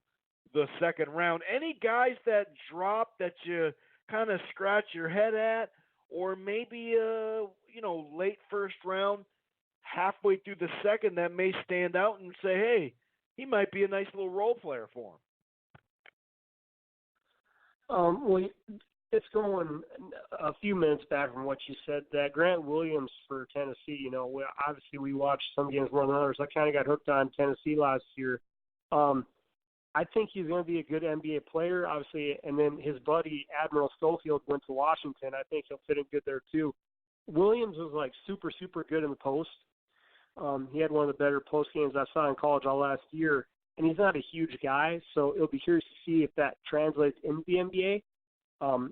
the second round. Any guys that drop that you kind of scratch your head at, or maybe, late first round, halfway through the second, that may stand out and say, hey, he might be a nice little role player for him. Well, it's going a few minutes back from what you said, that Grant Williams for Tennessee, obviously we watched some games more than others. I kind of got hooked on Tennessee last year. I think he's going to be a good NBA player, obviously, and then his buddy Admiral Schofield went to Washington. I think he'll fit in good there too. Williams was like super, super good in the post. He had one of the better post games I saw in college all last year, and he's not a huge guy, so it'll be curious to see if that translates into the NBA.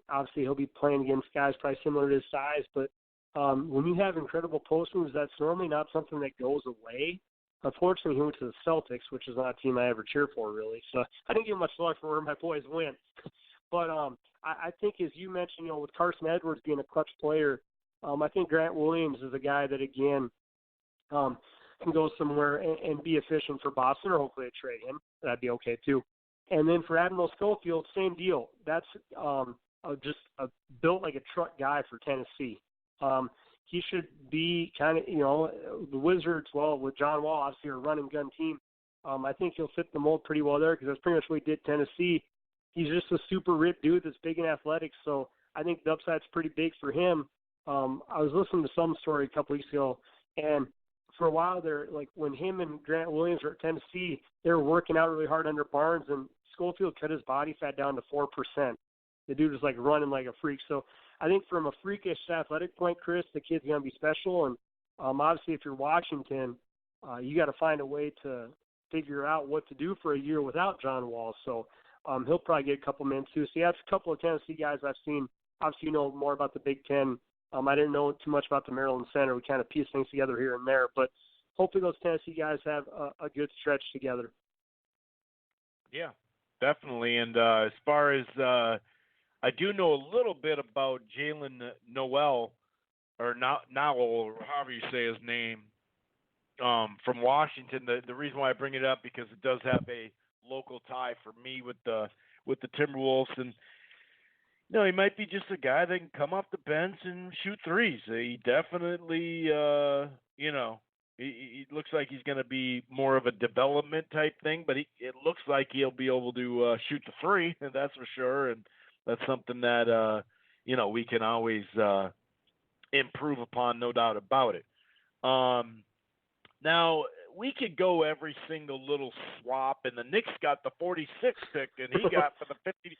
Obviously, he'll be playing against guys probably similar to his size, but when you have incredible post moves, that's normally not something that goes away. Unfortunately, he went to the Celtics, which is not a team I ever cheer for, really. So I didn't give much luck for where my boys went. But I think, as you mentioned, with Carson Edwards being a clutch player, I think Grant Williams is a guy that, again, can go somewhere and be efficient for Boston, or hopefully they trade him. That'd be okay, too. And then for Admiral Schofield, same deal. That's just a built like a truck guy for Tennessee. He should be kind of, the Wizards, well, with John Wall, obviously, a run-and-gun team. I think he'll fit the mold pretty well there because that's pretty much what he did Tennessee. He's just a super ripped dude that's big and athletic, so I think the upside's pretty big for him. I was listening to some story a couple weeks ago, and for a while there, like when him and Grant Williams were at Tennessee, they were working out really hard under Barnes, and Schofield cut his body fat down to 4%. The dude was like running like a freak. So I think from a freakish athletic point, Chris, the kid's going to be special. And obviously if you're Washington, you got to find a way to figure out what to do for a year without John Wall. So he'll probably get a couple minutes too. So yeah, that's a couple of Tennessee guys I've seen. Obviously, you know more about the Big Ten. I didn't know too much about the Maryland Center. We kind of piece things together here and there. But hopefully those Tennessee guys have a good stretch together. Yeah, definitely. And as far as I do know a little bit about Jalen Noel, or Nowell, or however you say his name, from Washington. The reason why I bring it up because it does have a local tie for me with the Timberwolves, and he might be just a guy that can come off the bench and shoot threes. He definitely It looks like he's going to be more of a development type thing, but it looks like he'll be able to shoot the three, that's for sure, and that's something that we can always improve upon, no doubt about it. Now we could go every single little swap, and the Knicks got the 46th pick, and he got for the 50.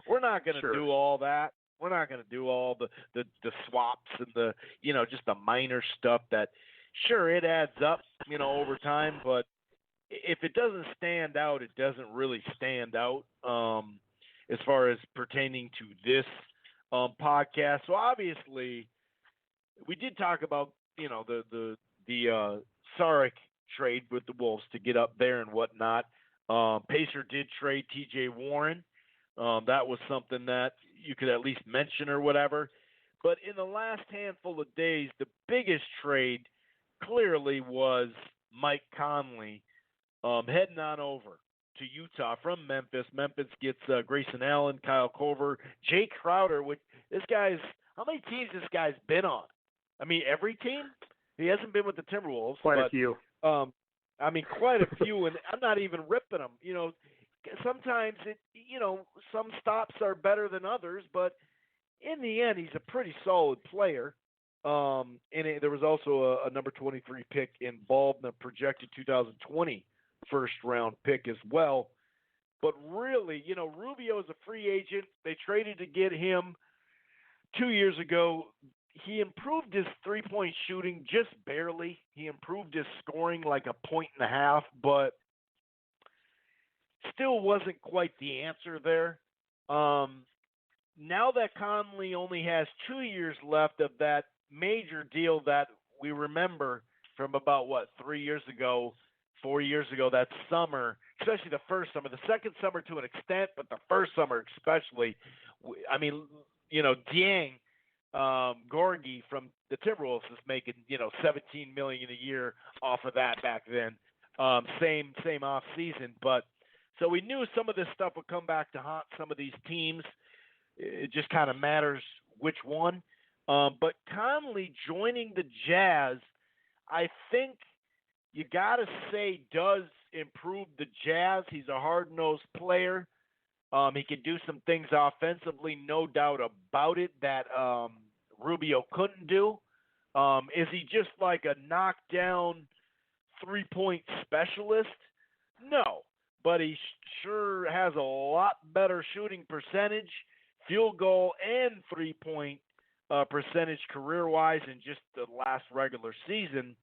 We're not going to do all that. We're not going to do all the swaps and the just the minor stuff that. Sure, it adds up, over time, but if it doesn't stand out, it doesn't really stand out as far as pertaining to this podcast. So obviously, we did talk about the Saric trade with the Wolves to get up there and whatnot. Pacer did trade T.J. Warren. That was something that you could at least mention or whatever. But in the last handful of days, the biggest trade clearly was Mike Conley heading on over to Utah from Memphis. Memphis gets Grayson Allen, Kyle Korver, Jay Crowder. How many teams this guy's been on? I mean, every team? He hasn't been with the Timberwolves. Quite a few. Quite a few, and I'm not even ripping them. Sometimes some stops are better than others, but in the end, he's a pretty solid player. There was also a number 23 pick involved in the projected 2020 first-round pick as well. But really, Rubio is a free agent. They traded to get him 2 years ago. He improved his three-point shooting just barely. He improved his scoring like 1.5 points, but still wasn't quite the answer there. Now that Conley only has 2 years left of that major deal that we remember from about 3 years ago, 4 years ago, that summer, especially the first summer, the second summer to an extent, but the first summer especially. Dieng Gorgie from the Timberwolves is making $17 million a year off of that back then. Same off season, but so we knew some of this stuff would come back to haunt some of these teams. It just kind of matters which one. But Conley joining the Jazz, I think you got to say does improve the Jazz. He's a hard-nosed player. He can do some things offensively, no doubt about it, that Rubio couldn't do. Is he just like a knockdown three-point specialist? No, but he sure has a lot better shooting percentage, field goal, and three-point percentage career-wise in just the last regular season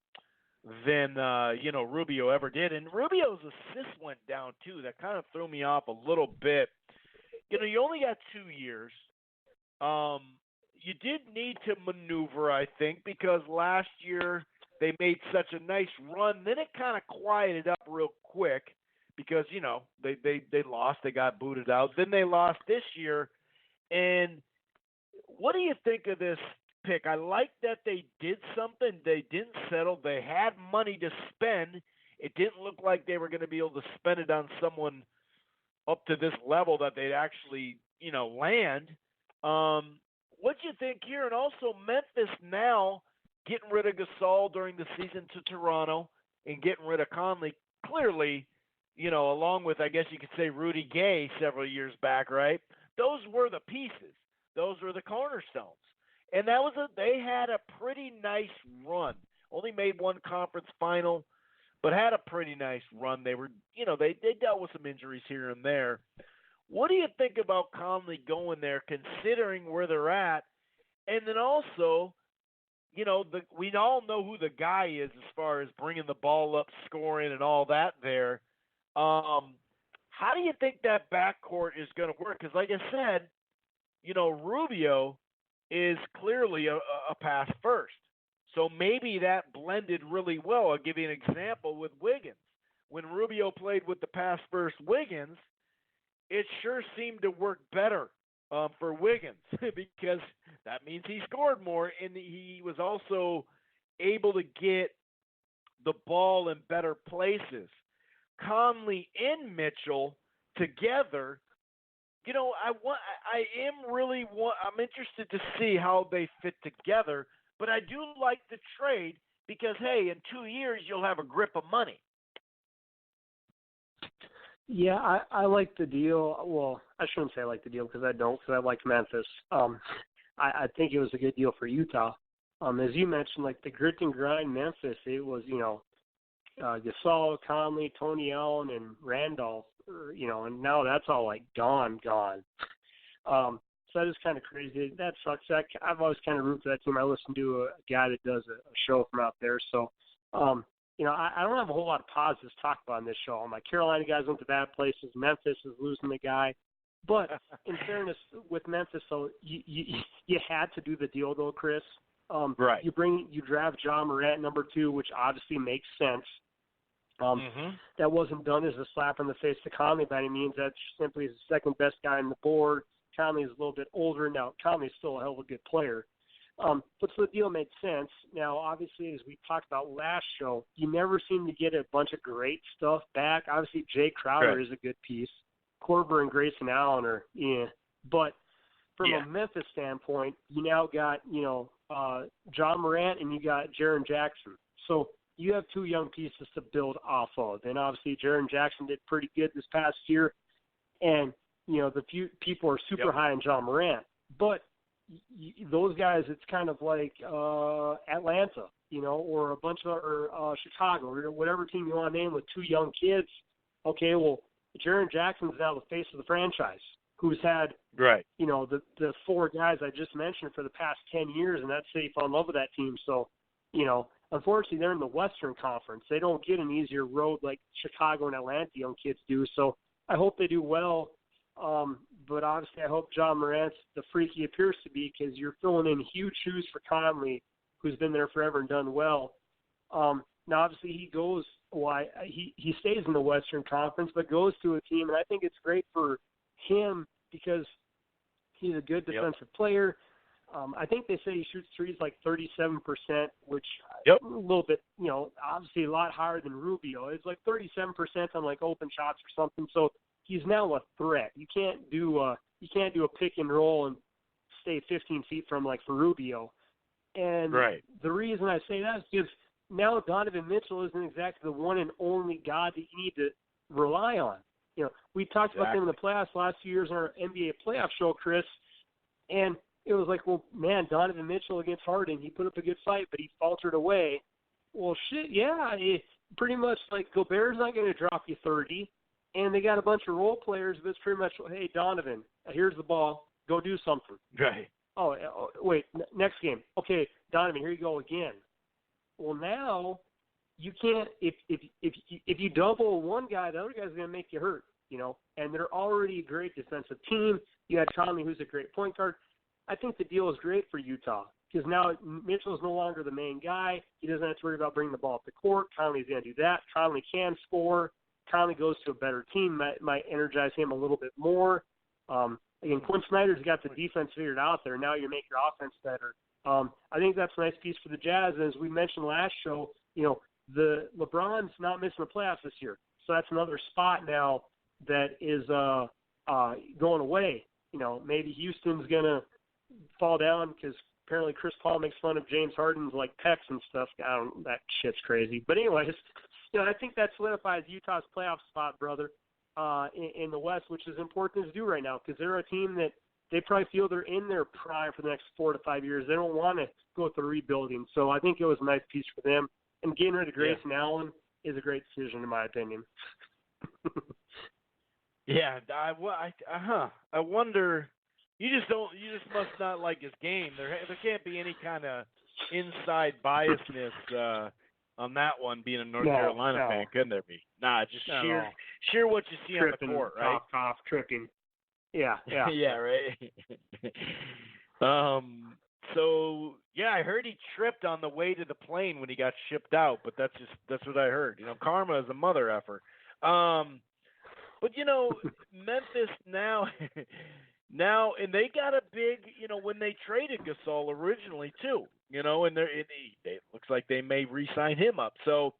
than Rubio ever did. And Rubio's assists went down too. That kind of threw me off a little bit. You only got 2 years. You did need to maneuver, I think, because last year they made such a nice run. Then it kind of quieted up real quick because they lost. They got booted out. Then they lost this year. And what do you think of this pick? I like that they did something. They didn't settle. They had money to spend. It didn't look like they were going to be able to spend it on someone up to this level that they'd actually, land. What do you think here? And also Memphis now getting rid of Gasol during the season to Toronto and getting rid of Conley. Clearly, along with, I guess you could say, Rudy Gay several years back, right? Those were the pieces. Those were the cornerstones. And they had a pretty nice run. Only made one conference final, but had a pretty nice run. They were, they dealt with some injuries here and there. What do you think about Conley going there, considering where they're at? And then also, we all know who the guy is as far as bringing the ball up, scoring, and all that there. How do you think that backcourt is going to work? Because like I said, Rubio is clearly a pass first. So maybe that blended really well. I'll give you an example with Wiggins. When Rubio played with the pass first Wiggins, it sure seemed to work better for Wiggins because that means he scored more, and he was also able to get the ball in better places. Conley and Mitchell together, I'm interested to see how they fit together, but I do like the trade because, hey, in 2 years you'll have a grip of money. Yeah, I like the deal. Well, I shouldn't say I like the deal because I don't, because I like Memphis. I think it was a good deal for Utah. As you mentioned, like the grit and grind Memphis, it was, Gasol, Conley, Tony Allen, and Randolph, and now that's all like gone. So that is kind of crazy. That sucks. I've always kind of rooted for that team. I listen to a guy that does a show from out there. So, I don't have a whole lot of positives to talk about on this show. All my Carolina guys went to bad places. Memphis is losing the guy. But in fairness, with Memphis, though, you had to do the deal, though, Chris. Right. You draft John Morant number 2, which obviously makes sense. That wasn't done as a slap in the face to Conley by any means. That's simply the second best guy on the board. Conley is a little bit older now. Conley's still a hell of a good player. But so the deal made sense. Now, obviously, as we talked about last show, you never seem to get a bunch of great stuff back. Obviously, Jay Crowder is a good piece. Korver and Grayson Allen are, But from a Memphis standpoint, you now got, John Morant and you got Jaren Jackson. So you have 2 young pieces to build off of. And obviously, Jaren Jackson did pretty good this past year. And, the few people are super high on John Morant. But those guys, it's kind of like Atlanta, or a bunch of or Chicago, or whatever team you want to name with 2 young kids. Okay, well, Jaren Jackson's now the face of the franchise, who's had the 4 guys I just mentioned for the past 10 years, and that's say you fall in love with that team. So, unfortunately, they're in the Western Conference. They don't get an easier road like Chicago and Atlanta young kids do. So I hope they do well. But obviously, I hope John Morant's the freak he appears to be, because you're filling in huge shoes for Conley, who's been there forever and done well. Now, obviously, he goes. He stays in the Western Conference, but goes to a team, and I think it's great for him because he's a good defensive player. I think they say he shoots threes like 37%, which a little bit, obviously a lot higher than Rubio. It's like 37% on like open shots or something. So he's now a threat. You can't do a pick and roll and stay 15 feet from like for Rubio. And the reason I say that is because now Donovan Mitchell isn't exactly the one and only guy that you need to rely on. We talked about them in the playoffs last few years on our NBA playoff show, Chris, and it was like, well, man, Donovan Mitchell against Harden, he put up a good fight, but he faltered away. Well, shit, pretty much like Gobert's not going to drop you 30, and they got a bunch of role players, but it's pretty much, hey, Donovan, here's the ball, go do something. Right. Oh, wait, next game. Okay, Donovan, here you go again. Well, now you can't. If you double one guy, the other guy's going to make you hurt. And they're already a great defensive team. You had Conley, who's a great point guard. I think the deal is great for Utah because now Mitchell is no longer the main guy. He doesn't have to worry about bringing the ball up the court. Conley's going to do that. Conley can score. Conley goes to a better team, might energize him a little bit more. Again, Quinn Snyder's got the defense figured out there. Now you make your offense better. I think that's a nice piece for the Jazz. And as we mentioned last show, the LeBron's not missing the playoffs this year. So that's another spot now that is going away. Maybe Houston's going to fall down because apparently Chris Paul makes fun of James Harden's like pecs and stuff. That shit's crazy. But anyways, I think that solidifies Utah's playoff spot, brother, in the West, which is important to do right now because they're a team that they probably feel they're in their prime for the next 4 to 5 years. They don't want to go through rebuilding. So I think it was a nice piece for them. And getting rid of Grayson Allen is a great decision, in my opinion. I wonder. You just must not like his game. There can't be any kind of inside biasness on that one. Being a North Carolina fan, couldn't there be? Nah, just sheer what you see tripping, on the court, right? Cough, tripping. Yeah. Yeah, right. So I heard he tripped on the way to the plane when he got shipped out, but that's what I heard. Karma is a mother effer. But Memphis now, and they got a big, when they traded Gasol originally too, and it looks like they may re-sign him up. So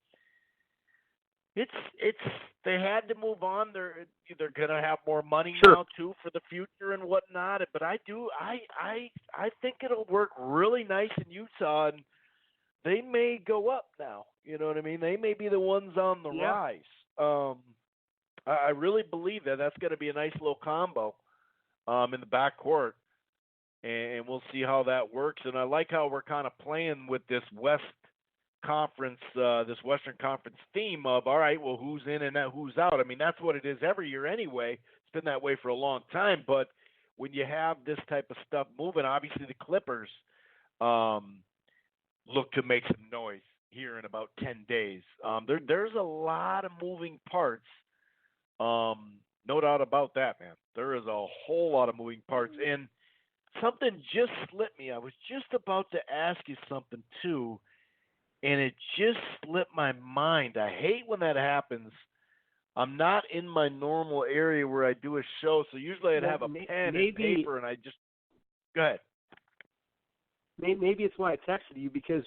it's they had to move on. They're gonna have more money now too for the future and whatnot. But I think it'll work really nice in Utah. And they may go up now. You know what I mean? They may be the ones on the rise. I really believe that that's going to be a nice little combo in the backcourt, and we'll see how that works. And I like how we're kind of playing with this Western Conference theme of, all right, well, who's in and who's out. I mean, that's what it is every year anyway. It's been that way for a long time. But when you have this type of stuff moving, obviously the Clippers look to make some noise here in about 10 days. There's a lot of moving parts. No doubt about that, man. There is a whole lot of moving parts. And something just slipped me. I was just about to ask you something, too, and it just slipped my mind. I hate when that happens. I'm not in my normal area where I do a show, so usually I'd have a pen and paper, and I just – go ahead. Maybe it's why I texted you, because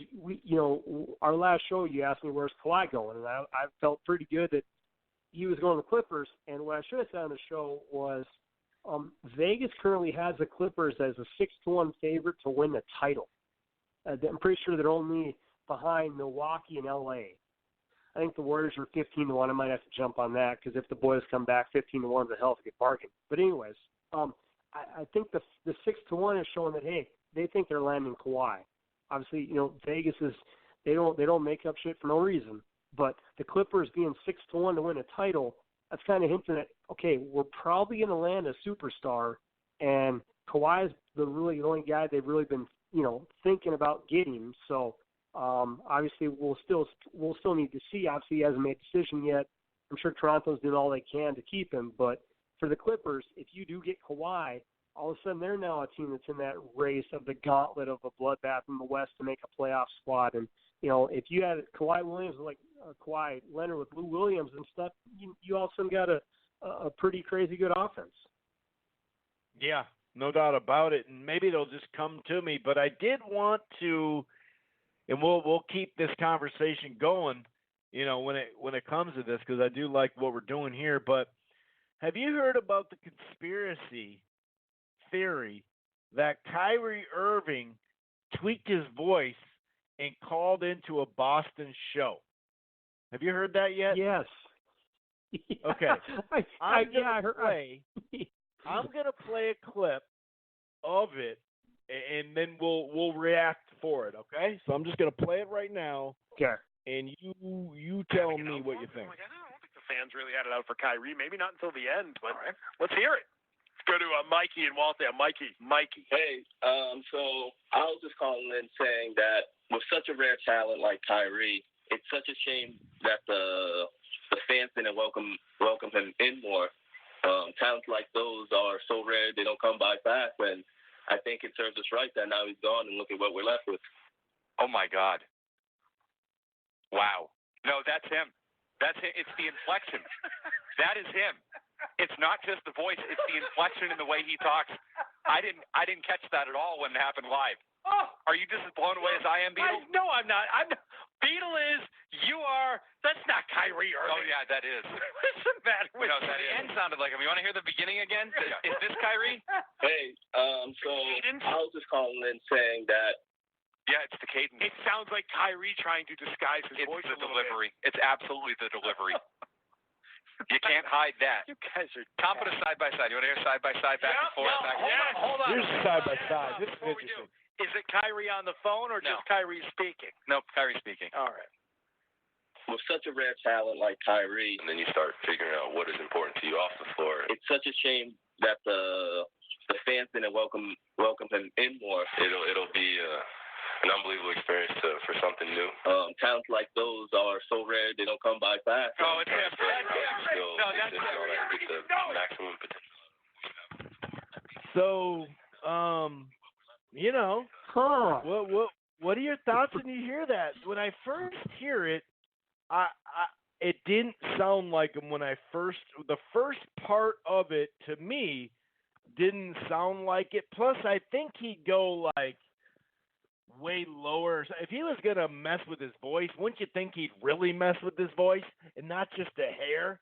our last show you asked me where's Kawhi going, and I felt pretty good that he was going to the Clippers. And what I should have said on the show was Vegas currently has the Clippers as a 6-1 favorite to win the title. I'm pretty sure they're only behind Milwaukee and LA. I think the Warriors are 15-1. I might have to jump on that, because if the boys come back 15-1, is a hell of a good bargain. But anyways, I think the 6-1 is showing that, hey, they think they're landing Kawhi. Obviously, Vegas is they don't make up shit for no reason. But the Clippers being 6-1 to win a title, that's kind of hinting at, okay, we're probably going to land a superstar, and Kawhi's the only guy they've really been thinking about getting. So obviously we'll still need to see. Obviously he hasn't made a decision yet. I'm sure Toronto's doing all they can to keep him. But for the Clippers, if you do get Kawhi, all of a sudden they're now a team that's in that race of the gauntlet of a bloodbath in the West to make a playoff spot. And if you had Kawhi Williams, like Kawhi Leonard with Lou Williams and stuff, you all of a sudden got a pretty crazy good offense. Yeah, no doubt about it. And maybe they'll just come to me. But I did want to, and we'll keep this conversation going, when it comes to this, because I do like what we're doing here. But have you heard about the conspiracy theory that Kyrie Irving tweaked his voice and called into a Boston show? Have you heard that yet? Yes. Okay. I'm gonna play a clip of it, and then we'll react for it. Okay. So I'm just gonna play it right now. Okay. And you tell me what you think. I don't think the fans really had it out for Kyrie. Maybe not until the end, but let's hear it. Go to Mikey and Walter. Mikey. Hey, so I was just calling in saying that with such a rare talent like Kyrie, it's such a shame that the fans didn't welcome him in more. Talents like those are so rare, they don't come by fast, and I think it serves us right that now he's gone and look at what we're left with. Oh, my God. Wow. No, that's him. That's him. It's the inflection. That is him. It's not just the voice; it's the inflection in the way he talks. I didn't catch that at all when it happened live. Oh, are you just as blown away as I am, Beetle? No, I'm not. Beetle is. You are. That's not Kyrie Irving. Oh yeah, that is. What's the matter with that is. The end sounded like him. You want to hear the beginning again? Is this Kyrie? Hey, so I was just calling in saying that. Yeah, it's the cadence. It sounds like Kyrie trying to disguise his voice. It's the delivery. It's absolutely the delivery. You can't hide that. You guys are. Tom, put a side by side. You want to hear side by side, back and forth? Hold on. Here's side by side. This is interesting. Is it Kyrie on the phone or just Kyrie speaking? No, Kyrie speaking. All right. With such a rare talent like Kyrie, and then you start figuring out what is important to you off the floor. It's such a shame that the fans didn't welcome him in more. It'll be an unbelievable experience for something new. Talents like those are so rare, they don't come by fast. Oh, it's him. That's the maximum potential. So, what are your thoughts when you hear that? When I first hear it, it didn't sound like him when the first part of it to me didn't sound like it. Plus, I think he'd go like way lower. If he was going to mess with his voice, wouldn't you think he'd really mess with his voice and not just a hair?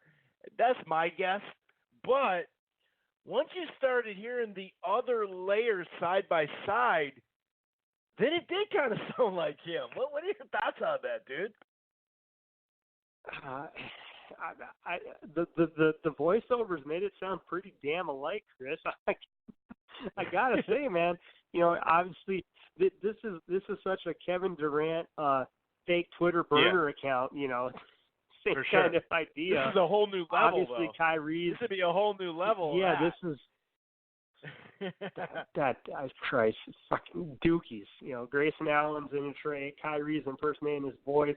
That's my guess. But once you started hearing the other layers side by side, Then it did kind of sound like him. What are your thoughts on that, dude? The voiceovers made it sound pretty damn alike, Chris. I gotta say, man, obviously this is such a Kevin Durant fake Twitter burner account, same For sure. kind of idea. This is a whole new level, obviously, though. Kyrie's. This would be a whole new level. Yeah, of this is. Christ, fucking Dookies. Grayson Allen's in a tray. Kyrie's impersonating his voice.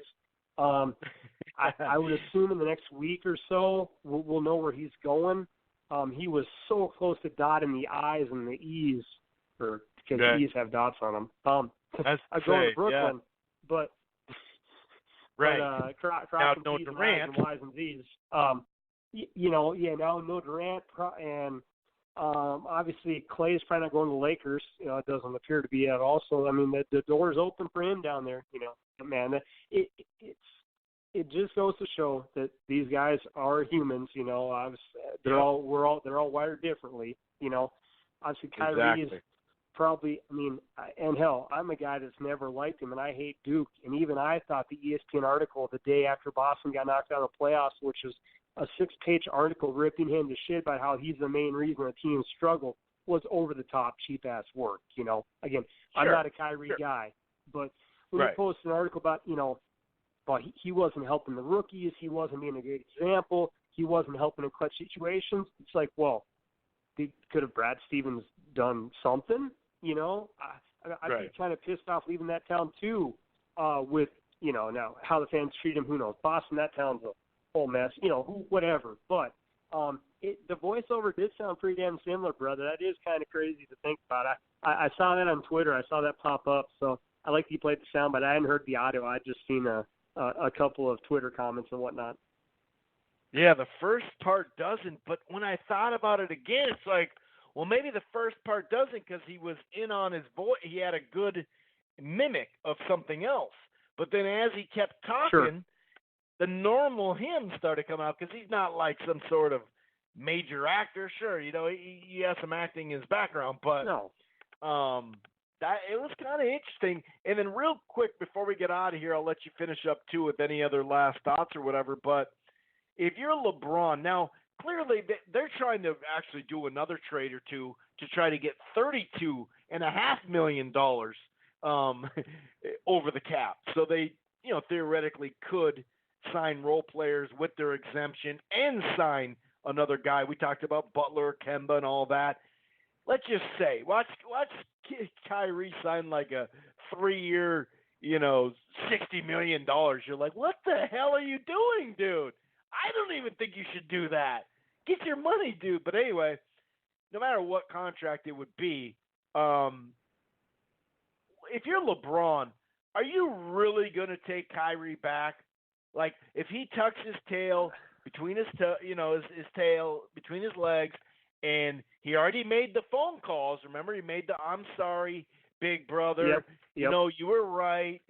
I would assume in the next week or so we'll know where he's going. He was so close to dotting the I's and the E's, because E's have dots on them. That's I'm going to Brooklyn, but right. now no T's Durant. and Y's and Z's. Now no Durant and. Obviously, Clay's probably not going to the Lakers. It doesn't appear to be at all. So, I mean, the door's open for him down there. Man, it just goes to show that these guys are humans. Obviously, they're all wired differently. Obviously, Kyrie is probably. I mean, and hell, I'm a guy that's never liked him, and I hate Duke. And even I thought the ESPN article the day after Boston got knocked out of the playoffs, which was a 6-page article ripping him to shit about how he's the main reason the team struggled, was over-the-top, cheap-ass work, Again, sure. I'm not a Kyrie guy, but when he posted an article about, but he wasn't helping the rookies, he wasn't being a good example, he wasn't helping in clutch situations, it's like, well, could have Brad Stevens done something, I'd be kind of pissed off leaving that town, too, with, now how the fans treat him, who knows. Boston, that town's a whole mess, whatever. But the voiceover did sound pretty damn similar, brother. That is kind of crazy to think about. I saw that on Twitter. I saw that pop up. So I like that you played the sound, but I hadn't heard the audio. I'd just seen a couple of Twitter comments and whatnot. Yeah, the first part doesn't. But when I thought about it again, it's like, well, maybe the first part doesn't because he was in on his voice. He had a good mimic of something else. But then as he kept talking, the normal him started coming out because he's not like some sort of major actor. Sure, he has some acting in his background, but that it was kind of interesting. And then real quick before we get out of here, I'll let you finish up too with any other last thoughts or whatever. But if you're LeBron now, clearly they're trying to actually do another trade or two to try to get $32.5 million over the cap. So they, theoretically could sign role players with their exemption and sign another guy. We talked about Butler, Kemba, and all that. Let's just say, watch Kyrie sign like a 3-year, $60 million. You're like, what the hell are you doing, dude? I don't even think you should do that. Get your money, dude. But anyway, no matter what contract it would be, if you're LeBron, are you really going to take Kyrie back? Like, if he tucks his tail between his tail between his legs, and he already made the phone calls. Remember, he made the "I'm sorry, big brother. Yep. You were right.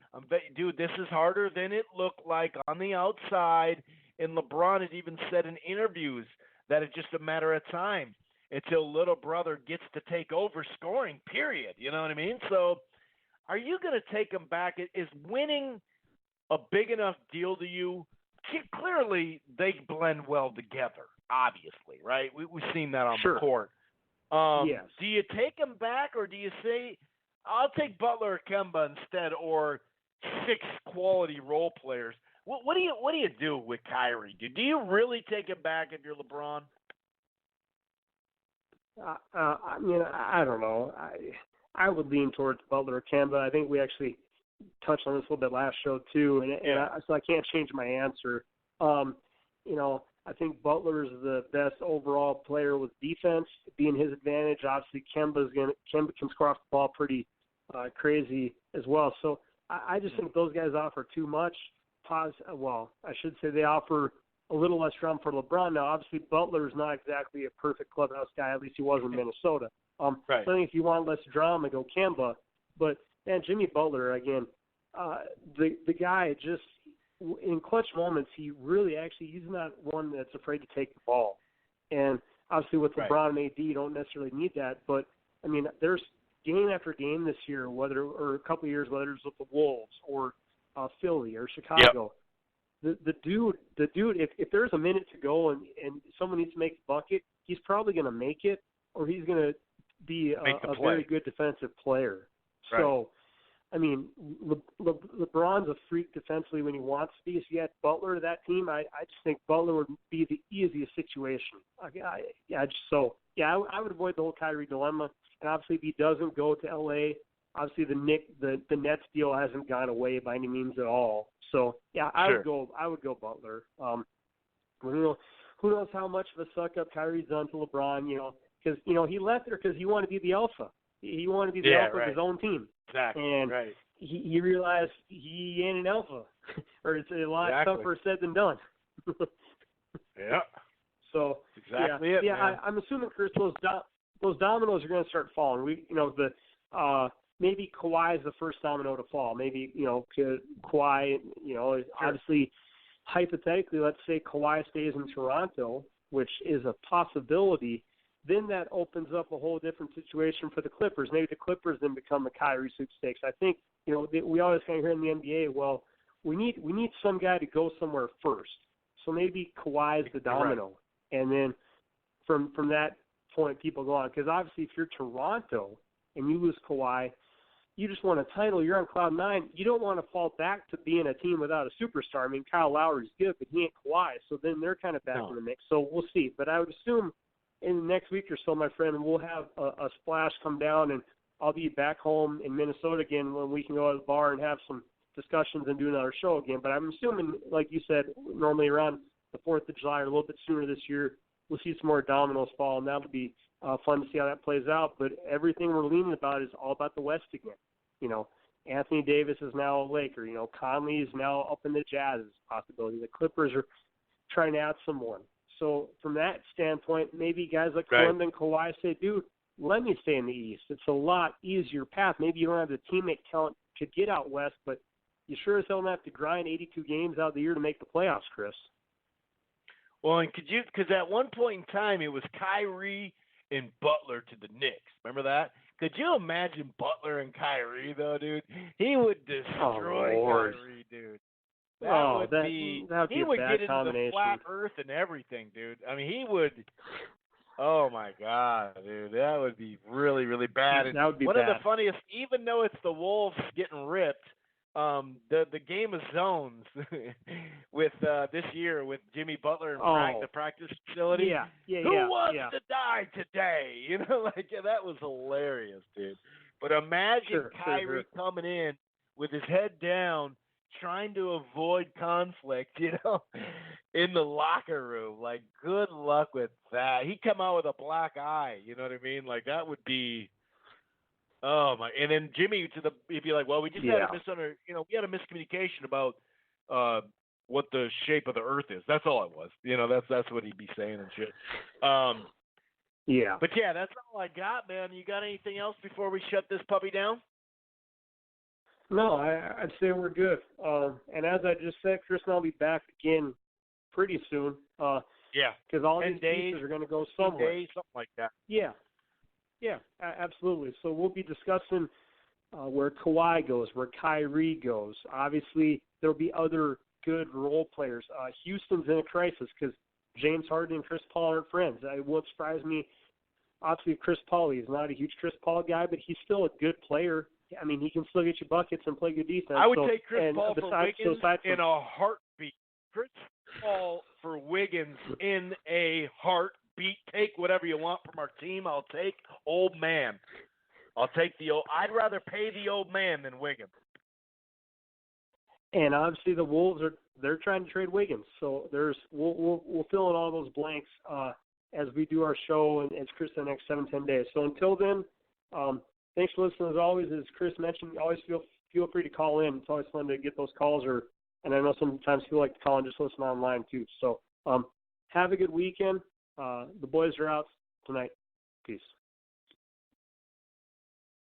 Dude, this is harder than it looked like on the outside." And LeBron has even said in interviews that it's just a matter of time until little brother gets to take over scoring, period. You know what I mean? So are you going to take him back? Is winning a big enough deal to you? Clearly, they blend well together, obviously, right? We've seen that on the court. Yes. Do you take him back, or do you say, I'll take Butler or Kemba instead, or 6 quality role players? What do you do with Kyrie? Do you really take him back if you're LeBron? I mean, I don't know. I would lean towards Butler or Kemba. I think we actually touched on this a little bit last show too, so I can't change my answer. I think Butler is the best overall player with defense being his advantage. Obviously, Kemba can score off the ball pretty crazy as well. So I just think those guys offer too much. Well, I should say they offer a little less drama for LeBron. Now, obviously, Butler is not exactly a perfect clubhouse guy. At least he was in Minnesota. Right. So I think if you want less drama, go Kemba. But man, Jimmy Butler again, the guy just in clutch moments, he's not one that's afraid to take the ball. And obviously, with LeBron and AD, you don't necessarily need that. But I mean, there's game after game this year, or a couple of years, whether it's with the Wolves or Philly or Chicago. Yep. The dude, if there's a minute to go and someone needs to make the bucket, he's probably going to make it, or he's going to be a very good defensive player. Right. So, I mean, LeBron's a freak defensively when he wants to be. If you had Butler to that team, I just think Butler would be the easiest situation. I would avoid the whole Kyrie dilemma. And obviously, if he doesn't go to LA, obviously the Nets deal hasn't gone away by any means at all. So I would go Butler. Who knows how much of a suck up Kyrie's done to LeBron? Because he left there because he wanted to be the alpha. He wanted to be the alpha of his own team. Exactly. And he realized he ain't an alpha, or it's a lot tougher said than done. Yeah. So exactly it. Yeah, I'm assuming, Chris, those dominoes are going to start falling. Maybe Kawhi is the first domino to fall. Maybe Kawhi. Obviously, hypothetically, let's say Kawhi stays in Toronto, which is a possibility. Then that opens up a whole different situation for the Clippers. Maybe the Clippers then become a Kyrie sweepstakes. I think we always kind of hear in the NBA, well, we need some guy to go somewhere first. So maybe Kawhi is the domino, and then from that point, people go on. Because obviously, if you're Toronto and you lose Kawhi, you just won a title. You're on cloud nine. You don't want to fall back to being a team without a superstar. I mean, Kyle Lowry's good, but he ain't Kawhi. So then they're kind of back in the mix. So we'll see. But I would assume in the next week or so, my friend, we'll have a splash come down, and I'll be back home in Minnesota again when we can go to the bar and have some discussions and do another show again. But I'm assuming, like you said, normally around the 4th of July or a little bit sooner this year, we'll see some more dominoes fall, and that'll be fun to see how that plays out. But everything we're leaning about is all about the West again. Anthony Davis is now a Laker. Conley is now up in the Jazz's possibility. The Clippers are trying to add some more. So from that standpoint, maybe guys like Cleveland and Kawhi say, dude, let me stay in the East. It's a lot easier path. Maybe you don't have the teammate talent to get out West, but you sure as hell don't have to grind 82 games out of the year to make the playoffs, Chris. Well, and because at one point in time, it was Kyrie and Butler to the Knicks. Remember that? Could you imagine Butler and Kyrie, though, dude? He would destroy Kyrie, dude. He would get into the flat earth and everything, dude. I mean, he would. Oh my God, dude, that would be really, really bad. That would be one bad. of the funniest, even though it's the Wolves getting ripped, the game of zones with this year with Jimmy Butler in the practice facility. Who wants to die today? That was hilarious, dude. But imagine Kyrie coming in with his head down, trying to avoid conflict, in the locker room. Good luck with that. He'd come out with a black eye, you know what I mean? That would be, oh my. And then Jimmy he'd be like, well, we just had we had a miscommunication about what the shape of the earth is. That's all it was. That's what he'd be saying and shit. But yeah, that's all I got, man. You got anything else before we shut this puppy down? No, I'd say we're good. And as I just said, Chris and I'll be back again pretty soon. Because all these pieces are going to go somewhere. Days, something like that. Yeah, absolutely. So we'll be discussing where Kawhi goes, where Kyrie goes. Obviously, there'll be other good role players. Houston's in a crisis because James Harden and Chris Paul aren't friends. It won't surprise me. Obviously, Chris Paul, he's not a huge Chris Paul guy, but he's still a good player. I mean, he can still get you buckets and play good defense. I would take Chris Paul for Wiggins in a heartbeat. Chris Paul for Wiggins in a heartbeat. Take whatever you want from our team. I'll take old man. I'd rather pay the old man than Wiggins. And obviously the Wolves they're trying to trade Wiggins. So we'll fill in all those blanks as we do our show and as Chris the next 7-10 days. So until then, thanks for listening. As always, as Chris mentioned, always feel free to call in. It's always fun to get those calls, and I know sometimes people like to call and just listen online too. So have a good weekend. The boys are out tonight. Peace.